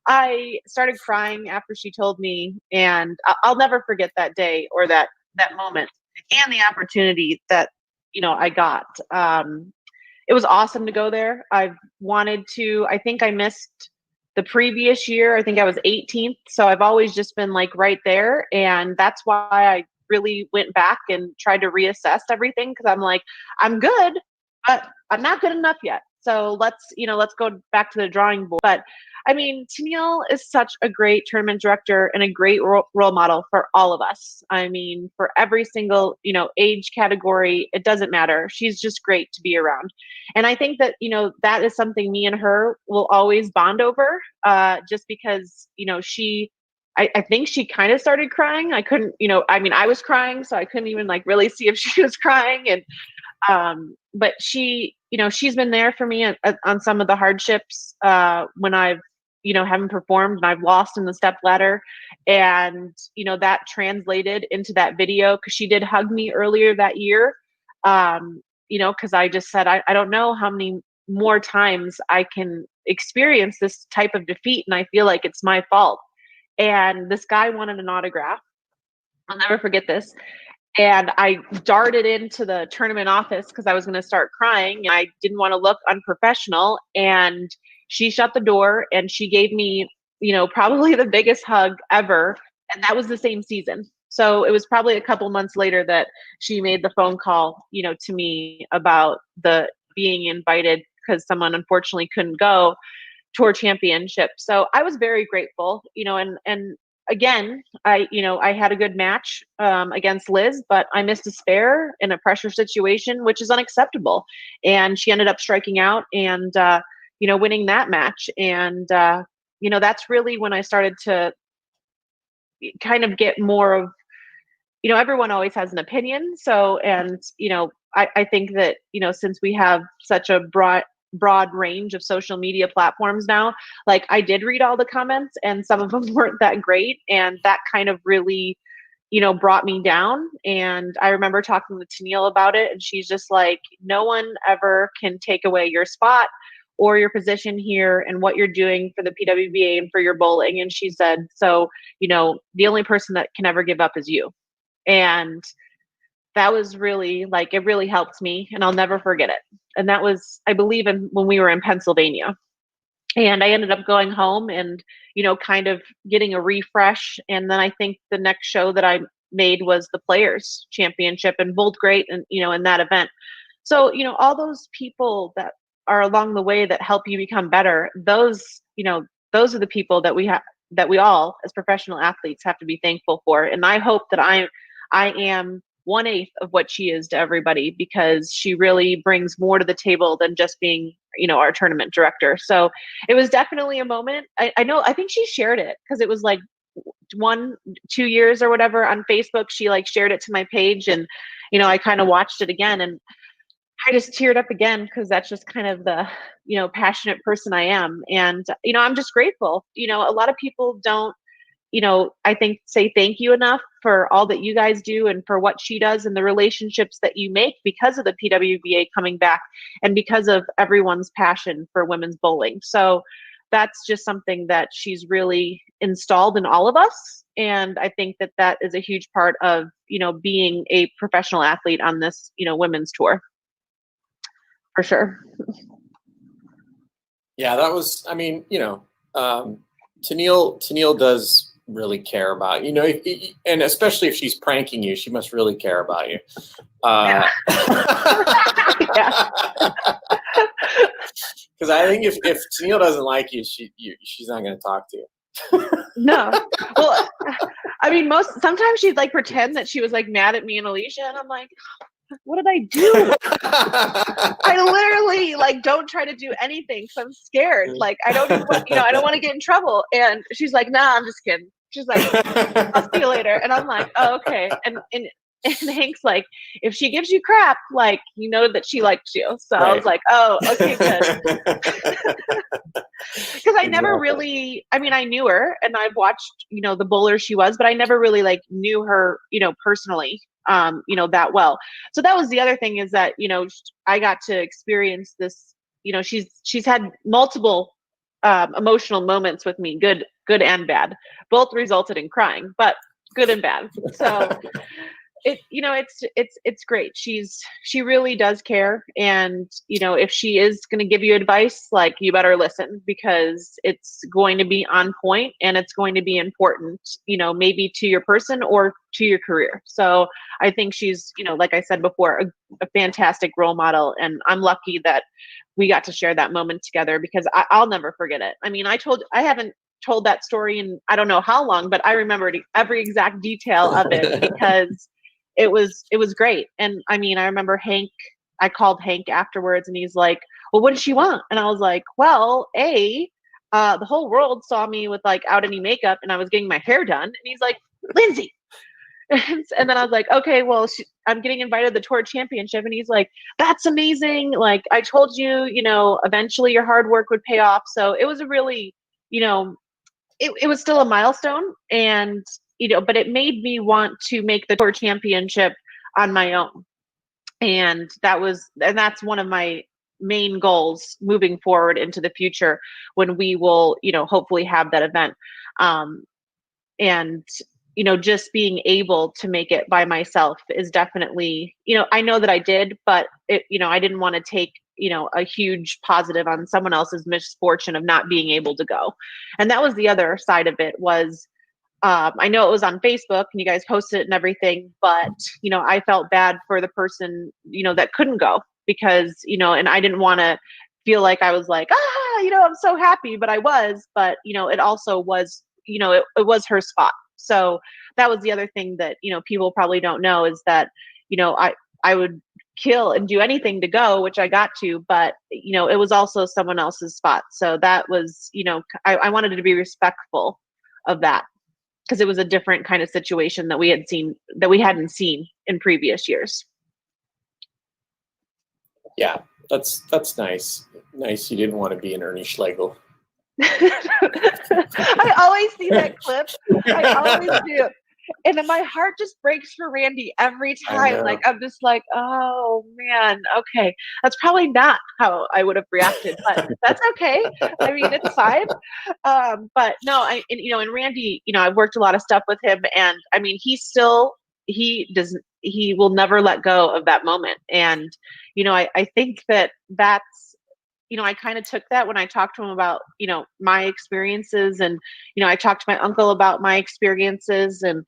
S3: I started crying after she told me, and I'll never forget that day, or that moment, and the opportunity that, I got. It was awesome to go there. I've wanted to, I think I missed the previous year. I think I was 18th. So I've always just been like right there. And that's why I really went back and tried to reassess everything, because I'm like, I'm good, but I'm not good enough yet. So let's go back to the drawing board. But I mean, Tennille is such a great tournament director and a great role model for all of us. I mean, for every single, age category, it doesn't matter. She's just great to be around. And I think that, that is something me and her will always bond over, just because, I think she kind of started crying. I couldn't, I was crying, so I couldn't even like really see if she was crying. And, but she, she's been there for me on some of the hardships, when I've, haven't performed and I've lost in the step ladder. And, that translated into that video, because she did hug me earlier that year. Because I just said, I don't know how many more times I can experience this type of defeat, and I feel like it's my fault. And this guy wanted an autograph. I'll never forget this. And I darted into the tournament office because I was going to start crying, and I didn't want to look unprofessional. And she shut the door and she gave me, probably the biggest hug ever. And that was the same season. So it was probably a couple months later that she made the phone call, to me about the being invited, because someone unfortunately couldn't go, tour championship. So I was very grateful, and again, I had a good match against Liz, but I missed a spare in a pressure situation, which is unacceptable. And she ended up striking out and, winning that match. And, that's really when I started to kind of get more of, everyone always has an opinion. So, and, I think that, since we have such a broad range of social media platforms now, like I did read all the comments and some of them weren't that great, and that kind of really brought me down. And I remember talking to Tennille about it, and she's just like, no one ever can take away your spot or your position here and what you're doing for the PWBA and for your bowling. And she said, so the only person that can ever give up is you. And that was really like, it really helped me, and I'll never forget it. And that was, I believe, when we were in Pennsylvania. And I ended up going home and, kind of getting a refresh. And then I think the next show that I made was the Players Championship, and bowled great, and, in that event. So, all those people that are along the way that help you become better, those are the people that we all as professional athletes have to be thankful for. And I hope that I am 1/8 of what she is to everybody, because she really brings more to the table than just being, our tournament director. So it was definitely a moment. I think she shared it because it was like 1-2 years or whatever on Facebook. She like shared it to my page, and, I kind of watched it again, and I just teared up again, because that's just kind of the, passionate person I am. And, I'm just grateful. A lot of people don't, I think say thank you enough for all that you guys do and for what she does and the relationships that you make because of the PWBA coming back and because of everyone's passion for women's bowling. So that's just something that she's really installed in all of us. And I think that that is a huge part of, being a professional athlete on this, women's tour. For sure.
S1: Yeah, that was, Tennille does really care about, and especially if she's pranking you, she must really care about you.
S3: Yeah.
S1: Because I think if Tennille doesn't like you, she's not going to talk to you.
S3: No. Well, sometimes she'd like pretend that she was like mad at me and Alicia, and I'm like, what did I do? I literally like don't try to do anything because I'm scared. Like I don't want to get in trouble. And she's like, nah, I'm just kidding. She's like, I'll see you later. And I'm like, oh, okay. And Hank's like, if she gives you crap, like that she likes you. So right. I was like, oh, okay, good. Because I never really, I knew her and I've watched, the bowler she was, but I never really like knew her, personally. That well. So that was the other thing, is that, I got to experience this, she's had multiple emotional moments with me, good and bad. Both resulted in crying, but good and bad. So it's great. She really does care. And, if she is going to give you advice, like, you better listen, because it's going to be on point and it's going to be important, maybe to your person or to your career. So I think she's, like I said before, a fantastic role model. And I'm lucky that we got to share that moment together, because I'll never forget it. I mean, I haven't told that story in I don't know how long, but I remembered every exact detail of it because it was great. And I mean, I remember I called Hank afterwards and he's like, well, what did she want? And I was like, well, the whole world saw me with like out any makeup and I was getting my hair done. And he's like, Lindsay. And then I was like, okay, well, I'm getting invited to the tour championship. And he's like, that's amazing. Like, I told you, eventually your hard work would pay off. So it was a really, it was still a milestone. And, but it made me want to make the tour championship on my own. And that's one of my main goals moving forward into the future, when we will, hopefully have that event. And, just being able to make it by myself is definitely, I know that I did, but I didn't want to take, a huge positive on someone else's misfortune of not being able to go. And that was the other side of it was, I know it was on Facebook and you guys posted it and everything, but, I felt bad for the person, that couldn't go because, and I didn't want to feel like I was like, I'm so happy, but I was, but, it also was, it was her spot. So that was the other thing that, people probably don't know is that, I would kill and do anything to go, which I got to, but, it was also someone else's spot. So that was, I wanted to be respectful of that because it was a different kind of situation that we hadn't seen in previous years.
S1: Yeah, that's nice. Nice. You didn't want to be an Ernie Schlegel.
S3: I always see that clip. I always do. And then my heart just breaks for Randy every time. Like, I'm just like, oh man, okay. That's probably not how I would have reacted, but that's okay. I mean, it's fine. But no, and Randy, I've worked a lot of stuff with him and I mean, he will never let go of that moment. And, I think that's, I kind of took that when I talked to him about, my experiences and, I talked to my uncle about my experiences and,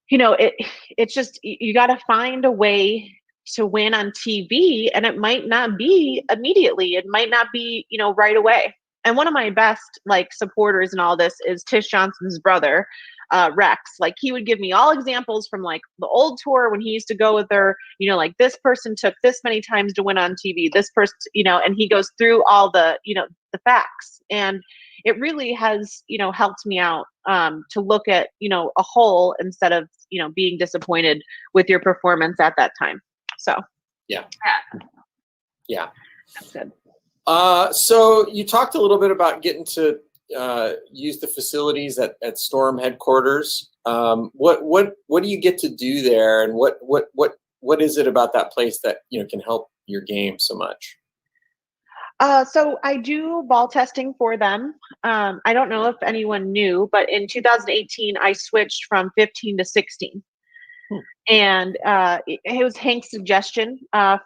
S3: it's just, you got to find a way to win on TV and it might not be immediately. It might not be, right away. And one of my best like supporters in all this is Tish Johnson's brother, Rex. Like he would give me all examples from like the old tour when he used to go with her, like this person took this many times to win on TV, this person, and he goes through all the, the facts. And it really has, helped me out to look at, a whole instead of, being disappointed with your performance at that time. So,
S1: yeah.
S3: That's good.
S1: So you talked a little bit about getting to use the facilities at Storm headquarters. What do you get to do there, and what is it about that place that can help your game so much?
S3: So I do ball testing for them. I don't know if anyone knew, but in 2018 I switched from 15 to 16. And it was Hank's suggestion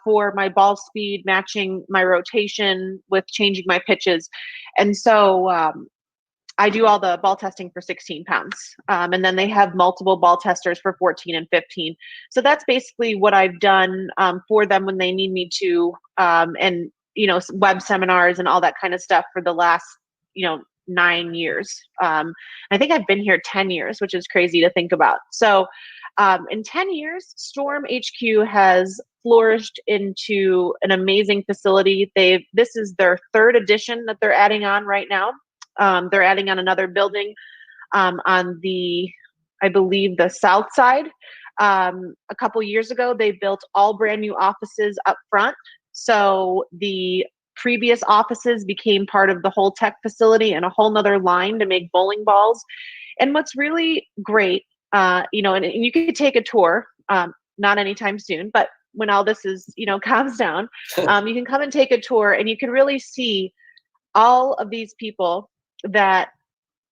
S3: for my ball speed matching my rotation with changing my pitches. And so I do all the ball testing for 16 pounds. And then they have multiple ball testers for 14 and 15. So that's basically what I've done for them when they need me to, and, web seminars and all that kind of stuff for the last, 9 years. I think I've been here 10 years, which is crazy to think about. So in 10 years, Storm HQ has flourished into an amazing facility. This is their third edition that they're adding on right now. They're adding on another building on I believe the south side. A couple years ago, they built all brand new offices up front. So the previous offices became part of the whole tech facility and a whole nother line to make bowling balls. And what's really great, and you could take a tour, not anytime soon, but when all this is, calms down, you can come and take a tour and you can really see all of these people that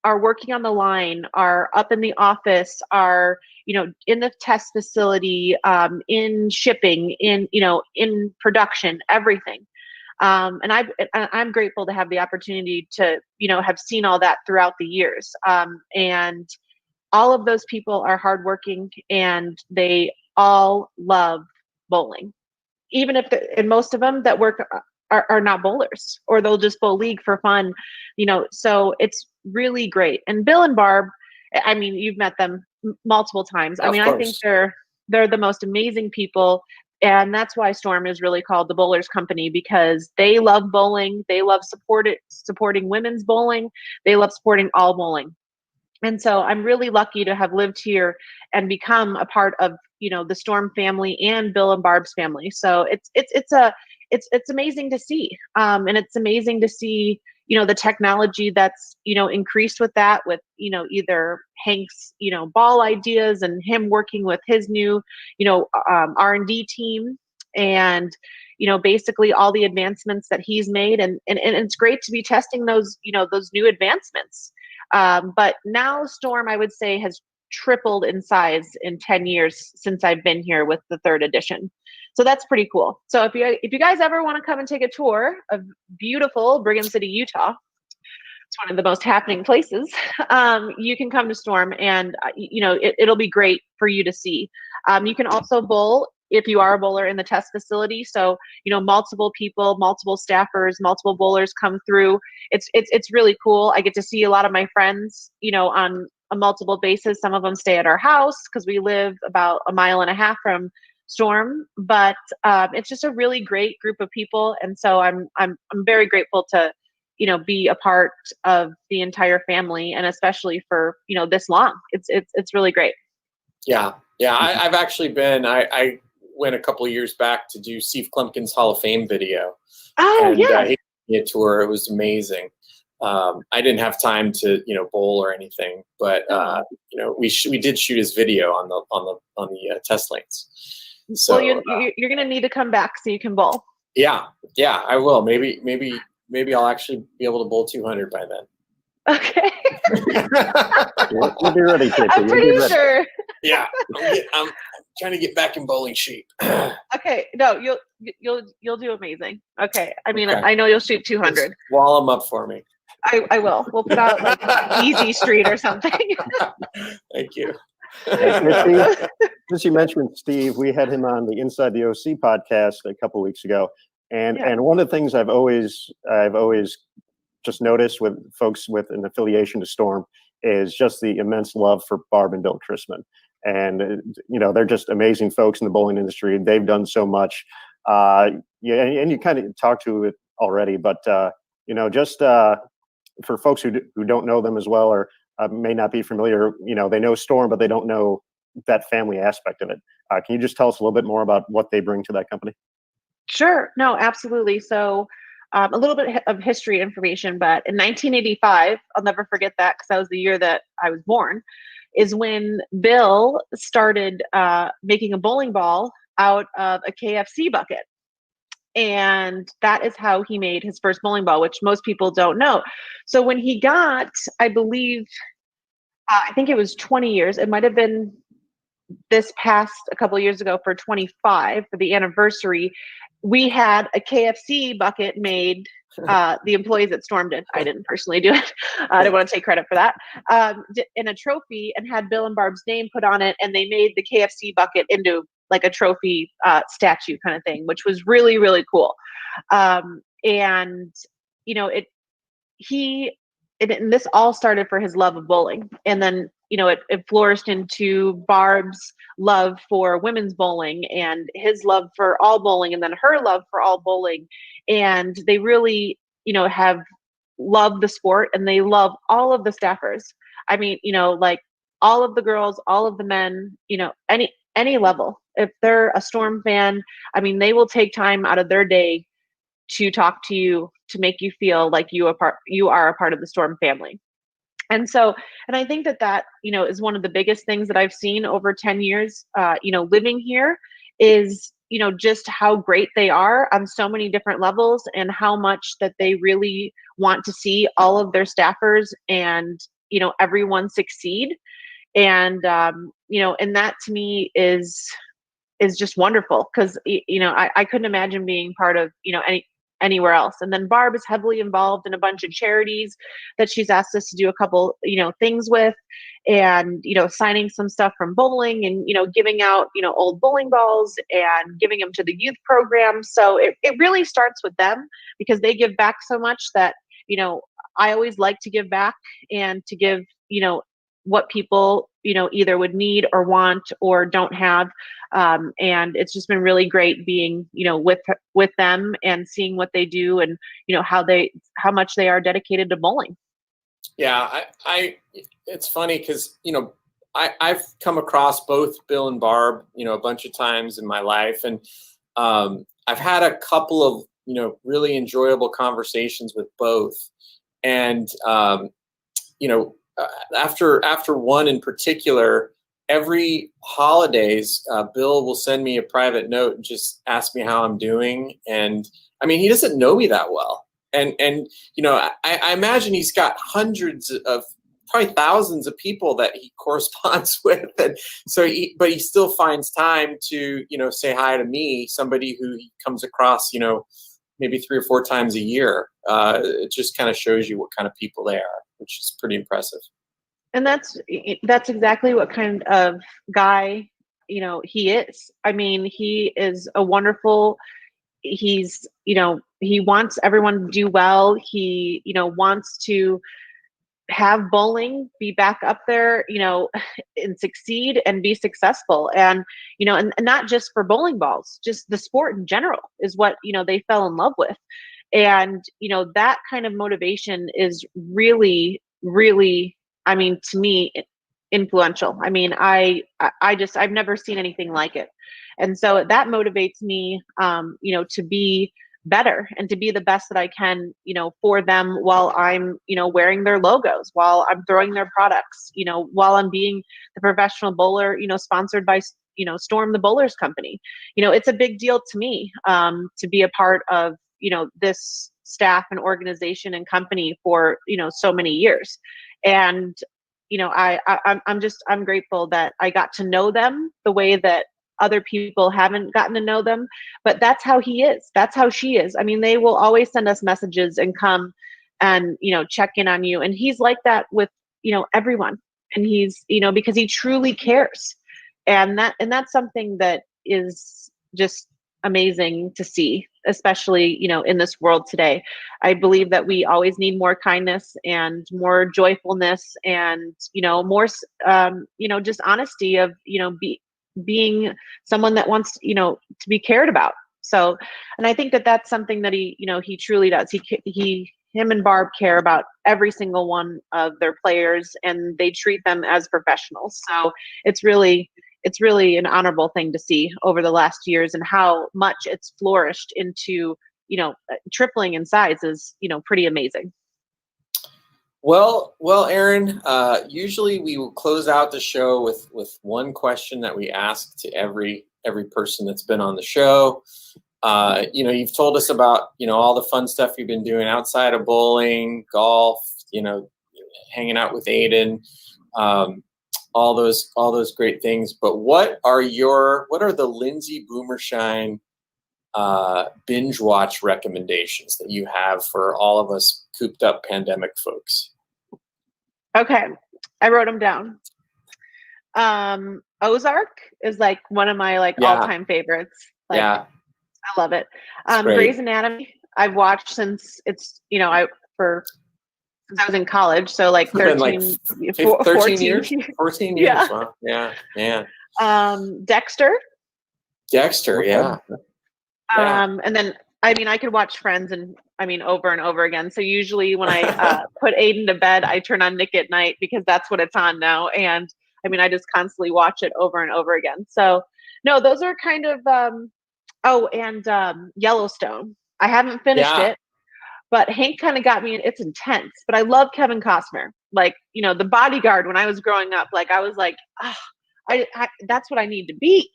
S3: are working on the line, are up in the office, are, in the test facility, in shipping, in production, everything. And I'm grateful to have the opportunity to, have seen all that throughout the years. And all of those people are hardworking, and they all love bowling, even if and most of them that work are not bowlers, or they'll just bowl league for fun, so it's really great. And Bill and Barb, I mean, you've met them multiple times. I mean, I think they're the most amazing people. And that's why Storm is really called the Bowlers Company, because they love bowling. They love supporting women's bowling. They love supporting all bowling. And so I'm really lucky to have lived here and become a part of, the Storm family and Bill and Barb's family. So it's amazing to see. And it's amazing to see, the technology that's, increased with that, with, either Hank's, ball ideas, and him working with his new, R&D team, and, basically all the advancements that he's made. And it's great to be testing those, those new advancements. But now Storm, I would say, has tripled in size in 10 years since I've been here with the 3rd edition. So that's pretty cool. So if you guys ever want to come and take a tour of beautiful Brigham City, Utah, it's one of the most happening places. You can come to Storm, and it'll be great for you to see. You can also bowl if you are a bowler in the test facility. So multiple people, multiple staffers, multiple bowlers come through. It's really cool. I get to see a lot of my friends, on a multiple basis. Some of them stay at our house because we live about 1.5 miles from Storm, but it's just a really great group of people. And so I'm very grateful to, be a part of the entire family, and especially for, this long. It's really great.
S1: Yeah. I've actually been, I went a couple of years back to do Steve Klumpkin's Hall of Fame video.
S3: Oh, yeah.
S1: He gave me a tour. It was amazing. I didn't have time to, bowl or anything, but we did shoot his video on the test lanes. So
S3: well, you're going to need to come back so you can bowl.
S1: Yeah, I will. Maybe I'll actually be able to bowl 200 by then.
S3: Okay.
S2: You'll be ready, Kitty.
S3: I'm pretty sure.
S1: Yeah, I'm trying to get back in bowling shape.
S3: Okay, no, you'll do amazing. Okay, I mean, okay. I know you'll shoot 200.
S1: Just wall them up for me.
S3: I will. We'll put out like Easy Street or something.
S1: Thank you.
S2: Since you mentioned Steve, we had him on the Inside the OC podcast a couple of weeks ago, and one of the things I've always just noticed with folks with an affiliation to Storm is just the immense love for Barb and Bill Chrisman. And they're just amazing folks in the bowling industry. They've done so much. And you kind of talked to it already, but just for folks who don't know them as well, or may not be familiar, they know Storm, but they don't know that family aspect of it. Can you just tell us a little bit more about what they bring to that company?
S3: Sure. No, absolutely. So a little bit of history information, but in 1985, I'll never forget that because that was the year that I was born, is when Bill started making a bowling ball out of a KFC bucket. And that is how he made his first bowling ball, which most people don't know. So when he got, I believe, I think it was 20 years, it might have been this past a couple of years ago for 25, for the anniversary, we had a KFC bucket made. The employees at Storm did. I didn't personally do it. I didn't want to take credit for that. In a trophy, and had Bill and Barb's name put on it, and they made the KFC bucket into like a trophy statue kind of thing, which was really, really cool. And this all started for his love of bowling, and then it flourished into Barb's love for women's bowling and his love for all bowling, and then her love for all bowling. And they really, have loved the sport, and they love all of the staffers. I mean, like all of the girls, all of the men, any level. If they're a Storm fan, I mean, they will take time out of their day to talk to you, to make you feel like you are a part of the Storm family. And I think that is one of the biggest things that I've seen over 10 years, living here, is, just how great they are on so many different levels, and how much that they really want to see all of their staffers and everyone succeed. And, and that to me is just wonderful, because, I couldn't imagine being part of, anywhere else. And then Barb is heavily involved in a bunch of charities that she's asked us to do a couple, things with, and, signing some stuff from bowling, and, giving out, old bowling balls and giving them to the youth program. So it really starts with them, because they give back so much that, I always like to give back, and to give, what people, either would need or want or don't have. And it's just been really great being, with them, and seeing what they do, and, how much they are dedicated to bowling.
S1: Yeah. It's funny because, I've come across both Bill and Barb, a bunch of times in my life. And I've had a couple of, really enjoyable conversations with both. And, after one in particular, every holidays, Bill will send me a private note and just ask me how I'm doing. And I mean, he doesn't know me that well. And I imagine he's got hundreds of, probably thousands of people that he corresponds with. And so but he still finds time to, say hi to me, somebody who he comes across, maybe 3 or 4 times a year. It just kind of shows you what kind of people they are, which is pretty impressive.
S3: And that's exactly what kind of guy, he is. I mean, he is a wonderful, he's, he wants everyone to do well. He, wants to have bowling be back up there, and succeed and be successful. And, and not just for bowling balls, just the sport in general is what, they fell in love with. And, that kind of motivation is really, really, I mean, to me, influential. I mean, I've never seen anything like it. And so that motivates me, to be better and to be the best that I can, for them, while I'm, wearing their logos, while I'm throwing their products, while I'm being the professional bowler, sponsored by, Storm the Bowlers Company. It's a big deal to me, to be a part of, this staff and organization and company for, so many years. And, I'm grateful that I got to know them the way that other people haven't gotten to know them. But that's how he is. That's how she is. I mean, they will always send us messages and come and, check in on you. And he's like that with, everyone. And he's, because he truly cares. And that's something that is just amazing to see, especially, in this world today. I believe that we always need more kindness and more joyfulness, and, more, just honesty of, being someone that wants, to be cared about. So, and I think that that's something that he truly does. Him and Barb care about every single one of their players, and they treat them as professionals. So it's really an honorable thing to see over the last years, and how much it's flourished into, tripling in size is, pretty amazing.
S1: Well, Aaron, usually we will close out the show with one question that we ask to every person that's been on the show. You've told us about, all the fun stuff you've been doing outside of bowling, golf, hanging out with Aiden, all those great things. But what are the Lindsay Boomershine binge watch recommendations that you have for all of us cooped up pandemic folks?
S3: Okay, I wrote them down. Ozark is like one of my all-time favorites. I love it. Grey's Anatomy I've watched since it's since I was in college, so 13
S1: years. 14 years.
S3: Yeah.
S1: Wow. Yeah, man.
S3: Dexter,
S1: yeah.
S3: and then I could watch Friends over and over again. So usually when I put Aiden to bed, I turn on Nick at Night, because that's what it's on now. And I just constantly watch it over and over again. So no, those are kind of Yellowstone. I haven't finished it, but Hank kind of got me. It's intense, but I love Kevin Costner. The Bodyguard, when I was growing up, I was like, I that's what I need to be.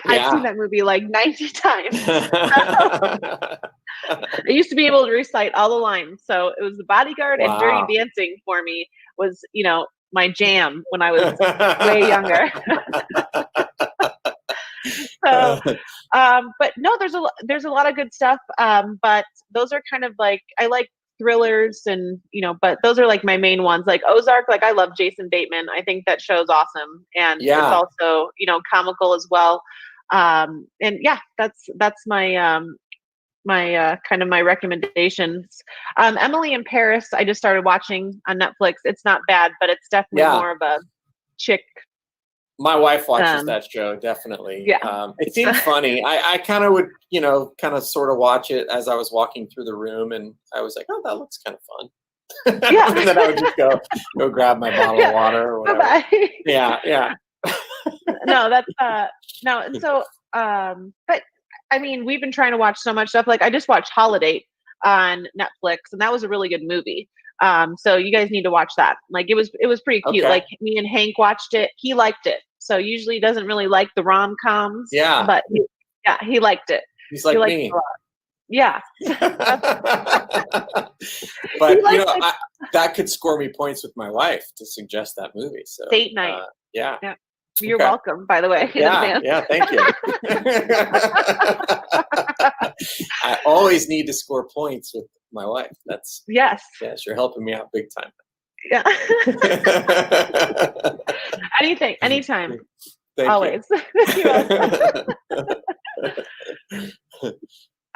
S3: I've seen that movie 90 times. I used to be able to recite all the lines. So it was The Bodyguard and Dirty Dancing for me. was, my jam when I was way younger. So, but no, there's a lot of good stuff. But those are kind of like, I like thrillers and, but those are like my main ones. Like Ozark, like I love Jason Bateman. I think that show's awesome. And it's also, comical as well. And yeah, that's my, my kind of my recommendations. Emily in Paris, I just started watching on Netflix. It's not bad, but it's definitely more of a chick.
S1: My wife watches that show, definitely.
S3: Yeah.
S1: It seemed funny. I kind of would, kind of sort of watch it as I was walking through the room, and I was like, oh, that looks kind of fun.
S3: Yeah.
S1: And then I would just go grab my bottle of water or whatever.
S3: Bye-bye.
S1: Yeah.
S3: No, that's no. And so, but I mean, we've been trying to watch so much stuff. Like I just watched Holiday on Netflix, and that was a really good movie. So you guys need to watch that. Like it was pretty cute.
S1: Okay.
S3: Like me and Hank watched it. He liked it. So usually he doesn't really like the rom-coms.
S1: Yeah.
S3: But he liked it.
S1: He's like me.
S3: Yeah.
S1: But that could score me points with my wife to suggest that movie. So
S3: date night.
S1: Yeah.
S3: You're welcome, by the way.
S1: Yeah, thank you. I always need to score points with my wife.
S3: Yes,
S1: you're helping me out big time.
S3: Yeah. Anytime.
S1: Thank
S3: always.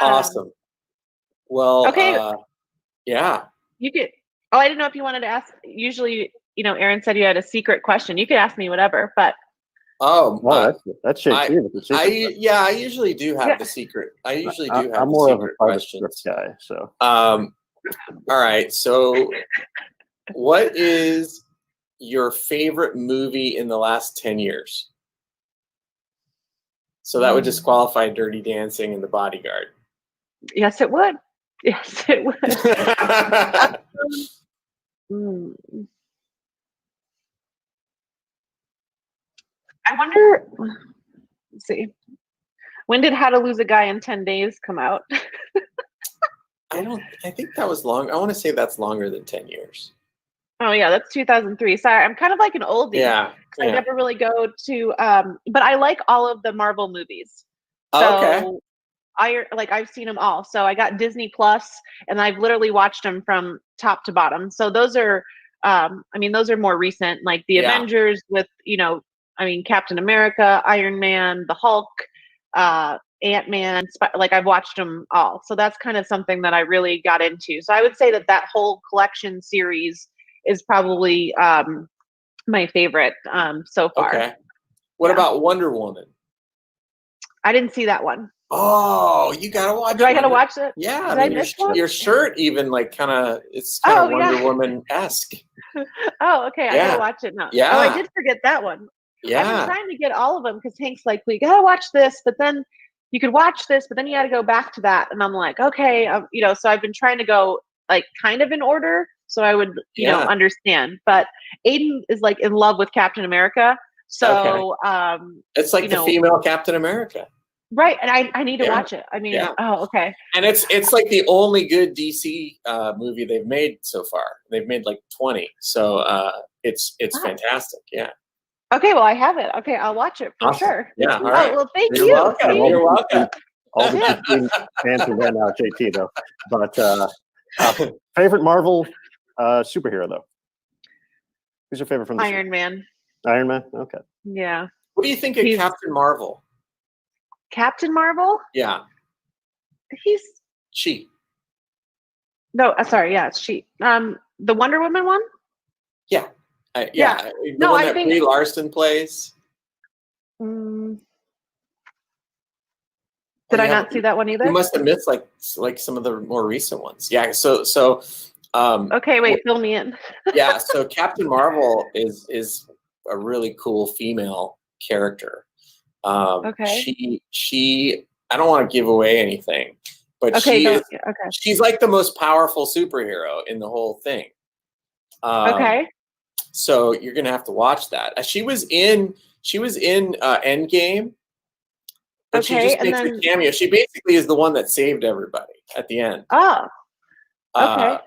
S1: Awesome. Well,
S3: okay.
S1: Yeah.
S3: You could. Oh, I didn't know if you wanted to ask. Usually, Aaron said you had a secret question. You could ask me whatever, but.
S2: Oh, well, that's JT.
S1: I usually do have the secret. I usually do have
S2: I'm
S1: the
S2: more
S1: secret
S2: of a
S1: questions.
S2: guy, so.
S1: All right. So, what is your favorite movie in the last 10 years? So that would disqualify Dirty Dancing and The Bodyguard.
S3: Yes, it would. Yes, it would. I wonder, let's see. When did How to Lose a Guy in 10 Days come out?
S1: I think that was long. I want to say that's longer than 10 years.
S3: Oh yeah, that's 2003. Sorry, I'm kind of like an oldie.
S1: Yeah.
S3: I never really go to, but I like all of the Marvel movies.
S1: So okay.
S3: I've seen them all. So I got Disney Plus, and I've literally watched them from top to bottom. So those are, those are more recent, like the Avengers with, Captain America, Iron Man, the Hulk, Ant-Man, like I've watched them all. So that's kind of something that I really got into. So I would say that whole collection series is probably my favorite so far.
S1: Okay. What about Wonder Woman?
S3: I didn't see that one.
S1: Oh, you gotta watch it.
S3: Do I gotta watch it?
S1: Yeah, your shirt even like it's kind of Wonder Woman-esque.
S3: Oh, okay. I gotta watch it now.
S1: Yeah.
S3: Oh, I did forget that one.
S1: Yeah.
S3: I've been trying to get all of them because Hank's like, we gotta watch this, but then you could watch this, but then you gotta go back to that. And I'm like, okay, so I've been trying to go like kind of in order so I would, understand. But Aiden is like in love with Captain America. So
S1: it's like the female Captain America.
S3: Right. And I need to watch it. Oh, okay.
S1: And it's like the only good DC movie they've made so far. They've made like 20. So it's fantastic. Yeah.
S3: Okay, well I have it. Okay, I'll watch it for sure.
S1: Yeah.
S3: All right. Well, thank you.
S1: Welcome. You're welcome.
S2: All the fans are ran out JT though. But favorite Marvel superhero though? Who's your favorite from the
S3: Iron Man?
S2: Iron Man? Okay.
S3: Yeah.
S1: What do you think of Captain Marvel?
S3: Captain Marvel?
S1: Yeah. She.
S3: No, sorry, it's she. The Wonder Woman one?
S1: Yeah.
S3: Yeah.
S1: The one that Brie Larson plays.
S3: Did I not see that one either?
S1: You must have missed like some of the more recent ones. Yeah. So
S3: okay, wait, fill me in.
S1: Yeah, so Captain Marvel is a really cool female character.
S3: Okay.
S1: She I don't want to give away anything, but she's like the most powerful superhero in the whole thing.
S3: Okay.
S1: So you're gonna have to watch that. She was in Endgame. But she just makes a cameo. She basically is the one that saved everybody at the end.
S3: Oh. Okay.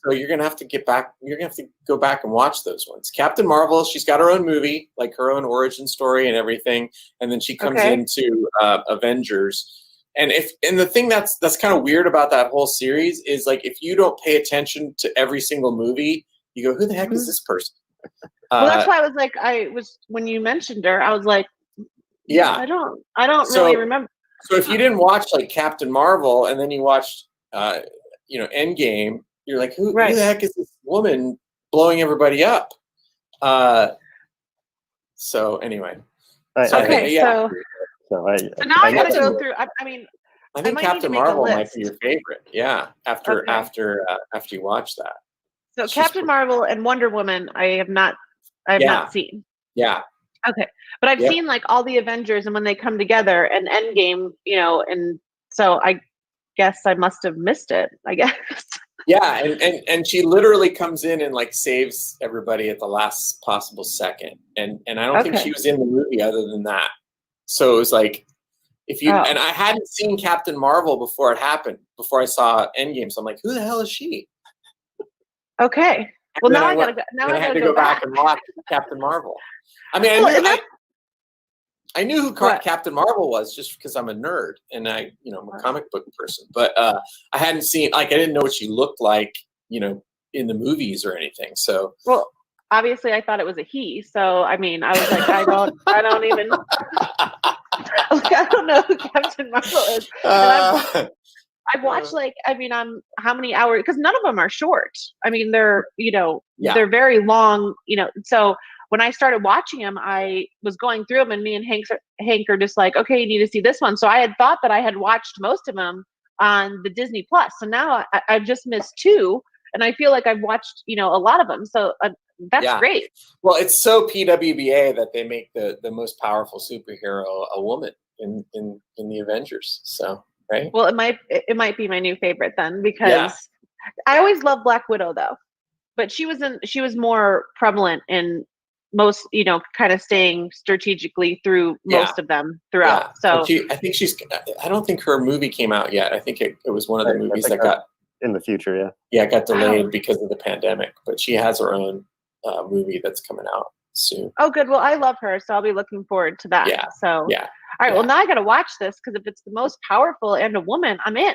S1: So you're gonna have to get back. You're gonna have to go back and watch those ones. Captain Marvel, she's got her own movie, like her own origin story and everything, and then she comes into Avengers. And the thing that's kind of weird about that whole series is like if you don't pay attention to every single movie, you go, who the heck is this person?
S3: Well, that's why I was like, when you mentioned her, I was like,
S1: yeah,
S3: I don't really remember.
S1: So if you didn't watch like Captain Marvel and then you watched, Endgame, you're like, who the heck is this woman blowing everybody up? So anyway.
S2: So
S3: now I got to go through. I
S1: think Captain Marvel might be your favorite. Yeah, after you watch that.
S3: So Captain Marvel and Wonder Woman, I have not seen.
S1: Yeah.
S3: Okay, but I've seen like all the Avengers and when they come together and Endgame, and so I guess I must have missed it. I guess.
S1: Yeah, and she literally comes in and like saves everybody at the last possible second, and I don't think she was in the movie other than that. So it was like, and I hadn't seen Captain Marvel before it happened, before I saw Endgame. So I'm like, who the hell is she?
S3: Okay. Well, now I
S1: had to go back and watch Captain Marvel. I mean, I knew who Captain Marvel was just because I'm a nerd and I'm a comic book person. But I hadn't seen, I didn't know what she looked like, in the movies or anything. So,
S3: well, obviously, I thought it was a he. So, I mean, I was like, I don't even. I don't know who Captain Marvel is. I've watched how many hours? Because none of them are short. I mean, they're they're very long. So when I started watching them, I was going through them, and me and Hank are just like, okay, you need to see this one. So I had thought that I had watched most of them on the Disney Plus. So now I've just missed 2, and I feel like I've watched a lot of them. So that's great.
S1: Well, it's so PWBA that they make the most powerful superhero a woman in the Avengers. So. Right.
S3: Well, it might be my new favorite then, because I always loved Black Widow though, but she was more prevalent in most, kind of staying strategically through most of them throughout. So
S1: I don't think her movie came out yet. I think it was one of the movies that got
S2: in the future.
S1: Yeah, it got delayed because of the pandemic, but she has her own movie that's coming out soon.
S3: Oh, good. Well, I love her, so I'll be looking forward to that.
S1: Yeah.
S3: So all right. Well, now I got to watch this because if it's the most powerful and a woman, I'm in.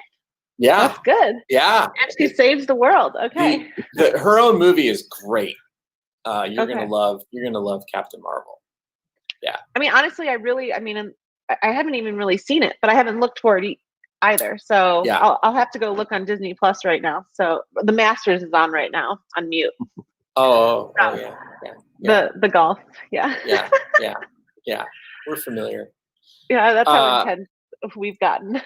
S1: Yeah.
S3: That's good.
S1: Yeah.
S3: And she saves the world. Okay.
S1: Her own movie is great. You're gonna love Captain Marvel. Yeah.
S3: I mean, honestly, I haven't even really seen it, but I haven't looked for it either. So I'll have to go look on Disney Plus right now. So The Masters is on right now on mute.
S1: Oh yeah.
S3: The golf. Yeah.
S1: Yeah. We're familiar.
S3: Yeah, that's how intense we've gotten.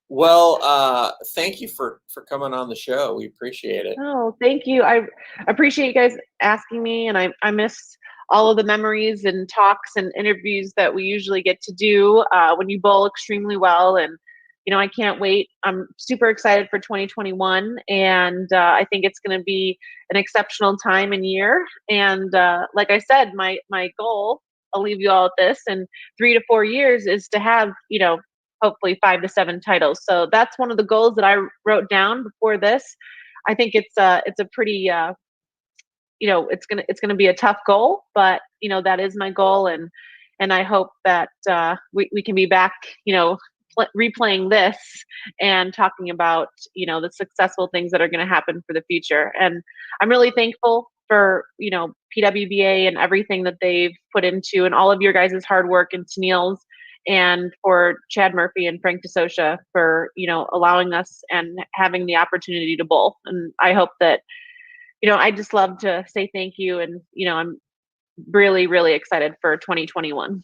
S1: Well, thank you for coming on the show. We appreciate it.
S3: Oh, thank you. I appreciate you guys asking me, and I miss all of the memories and talks and interviews that we usually get to do when you bowl extremely well. And I can't wait. I'm super excited for 2021, and I think it's going to be an exceptional time and year. And like I said, my goal, I'll leave you all at this, in 3 to 4 years is to have, hopefully 5 to 7 titles. So that's one of the goals that I wrote down before this. I think it's a pretty, it's gonna be a tough goal, but that is my goal, and I hope that we can be back, replaying this and talking about the successful things that are going to happen for the future. And I'm really thankful for PWBA and everything that they've put into, and all of your guys' hard work, and Tennille's, and for Chad Murphy and Frank DeSocia for allowing us and having the opportunity to bowl. And I hope that I just love to say thank you, and I'm really, really excited for 2021.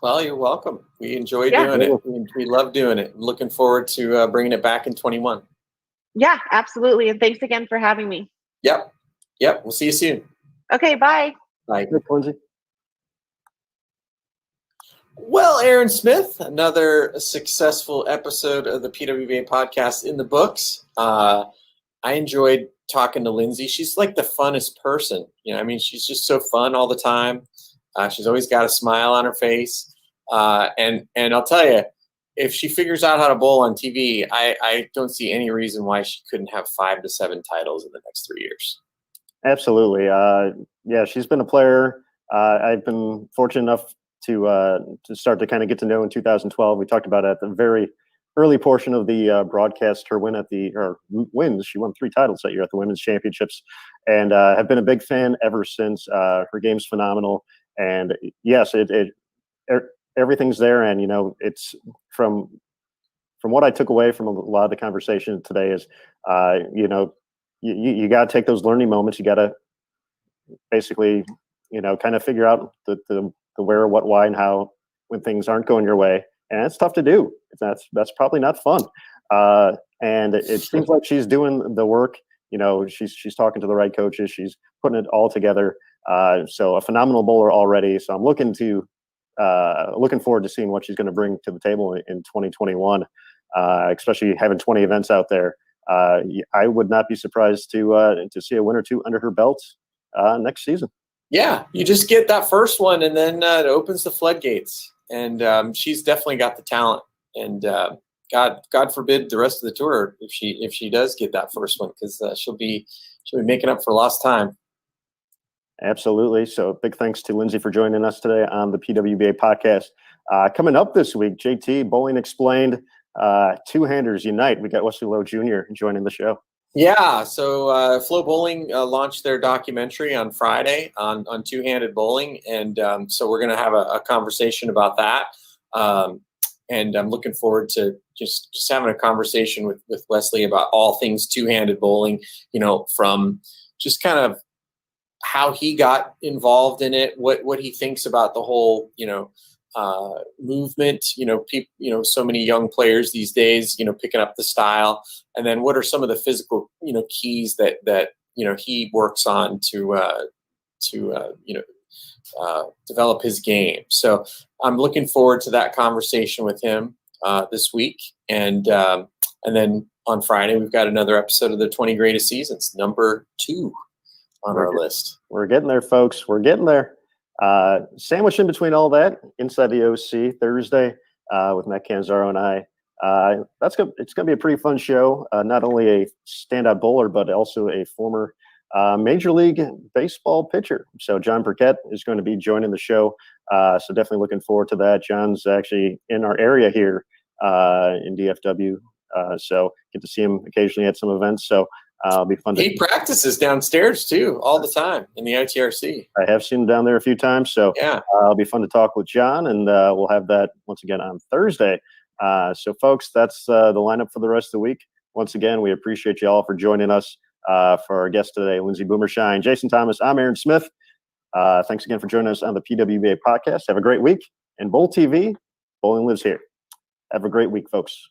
S1: Well, you're welcome. We enjoy doing it. We love doing it. Looking forward to bringing it back in 21.
S3: Yeah, absolutely. And thanks again for having me.
S1: Yep. We'll see you soon.
S3: Okay, bye.
S1: Bye.
S2: Thanks, Lindsay.
S1: Well, Aaron Smith, another successful episode of the PWBA podcast in the books. I enjoyed talking to Lindsay. She's like the funnest person. She's just so fun all the time. She's always got a smile on her face. And I'll tell you, if she figures out how to bowl on TV, I don't see any reason why she couldn't have 5 to 7 titles in the next 3 years.
S2: Absolutely. Yeah, she's been a player I've been fortunate enough to start to kind of get to know in 2012. We talked about it at the very early portion of the broadcast, her wins. She won 3 titles that year at the Women's Championships, and have been a big fan ever since. Her game's phenomenal, and yes, everything's there. And it's from what I took away from a lot of the conversation today is, you got to take those learning moments. You got to basically, kind of figure out the where, what, why, and how when things aren't going your way. And it's tough to do. That's probably not fun. And it seems like she's doing the work. She's talking to the right coaches. She's putting it all together. So a phenomenal bowler already. So I'm looking forward to seeing what she's going to bring to the table in 2021, especially having 20 events out there. I would not be surprised to see a win or two under her belt next season.
S1: Yeah, you just get that first one, and then it opens the floodgates. And she's definitely got the talent. And God forbid the rest of the tour if she does get that first one, because she'll be making up for lost time. Absolutely. So big thanks to Lindsay for joining us today on the PWBA podcast. Coming up this week, JT, Bowling Explained, Two-Handers Unite. We got Wesley Lowe Jr. joining the show. Yeah, so Flow Bowling launched their documentary on Friday on two-handed bowling, and so we're going to have a conversation about that. And I'm looking forward to just having a conversation with Wesley about all things two-handed bowling, from just kind of how he got involved in it, what he thinks about the whole, movement, people, so many young players these days, picking up the style, and then what are some of the physical, keys that he works on to develop his game. So I'm looking forward to that conversation with him this week, and then on Friday we've got another episode of the 20 Greatest Seasons, number 2 on our list. We're getting there, folks. We're getting there. Sandwiched in between all that, Inside the OC Thursday with Matt Canzaro and I. It's going to be a pretty fun show. Not only a standout bowler, but also a former Major League Baseball pitcher. So John Burkett is going to be joining the show. So definitely looking forward to that. John's actually in our area here in DFW. So get to see him occasionally at some events. So it'll be fun. He practices downstairs too, all the time in the ITRC. I have seen him down there a few times. So yeah, it'll be fun to talk with John, and we'll have that once again on Thursday. So folks, that's the lineup for the rest of the week. Once again, we appreciate you all for joining us. For our guest today, Lindsay Boomershine, Jason Thomas, I'm Aaron Smith. Thanks again for joining us on the PWBA podcast. Have a great week. And Bowl TV, bowling lives here. Have a great week, folks.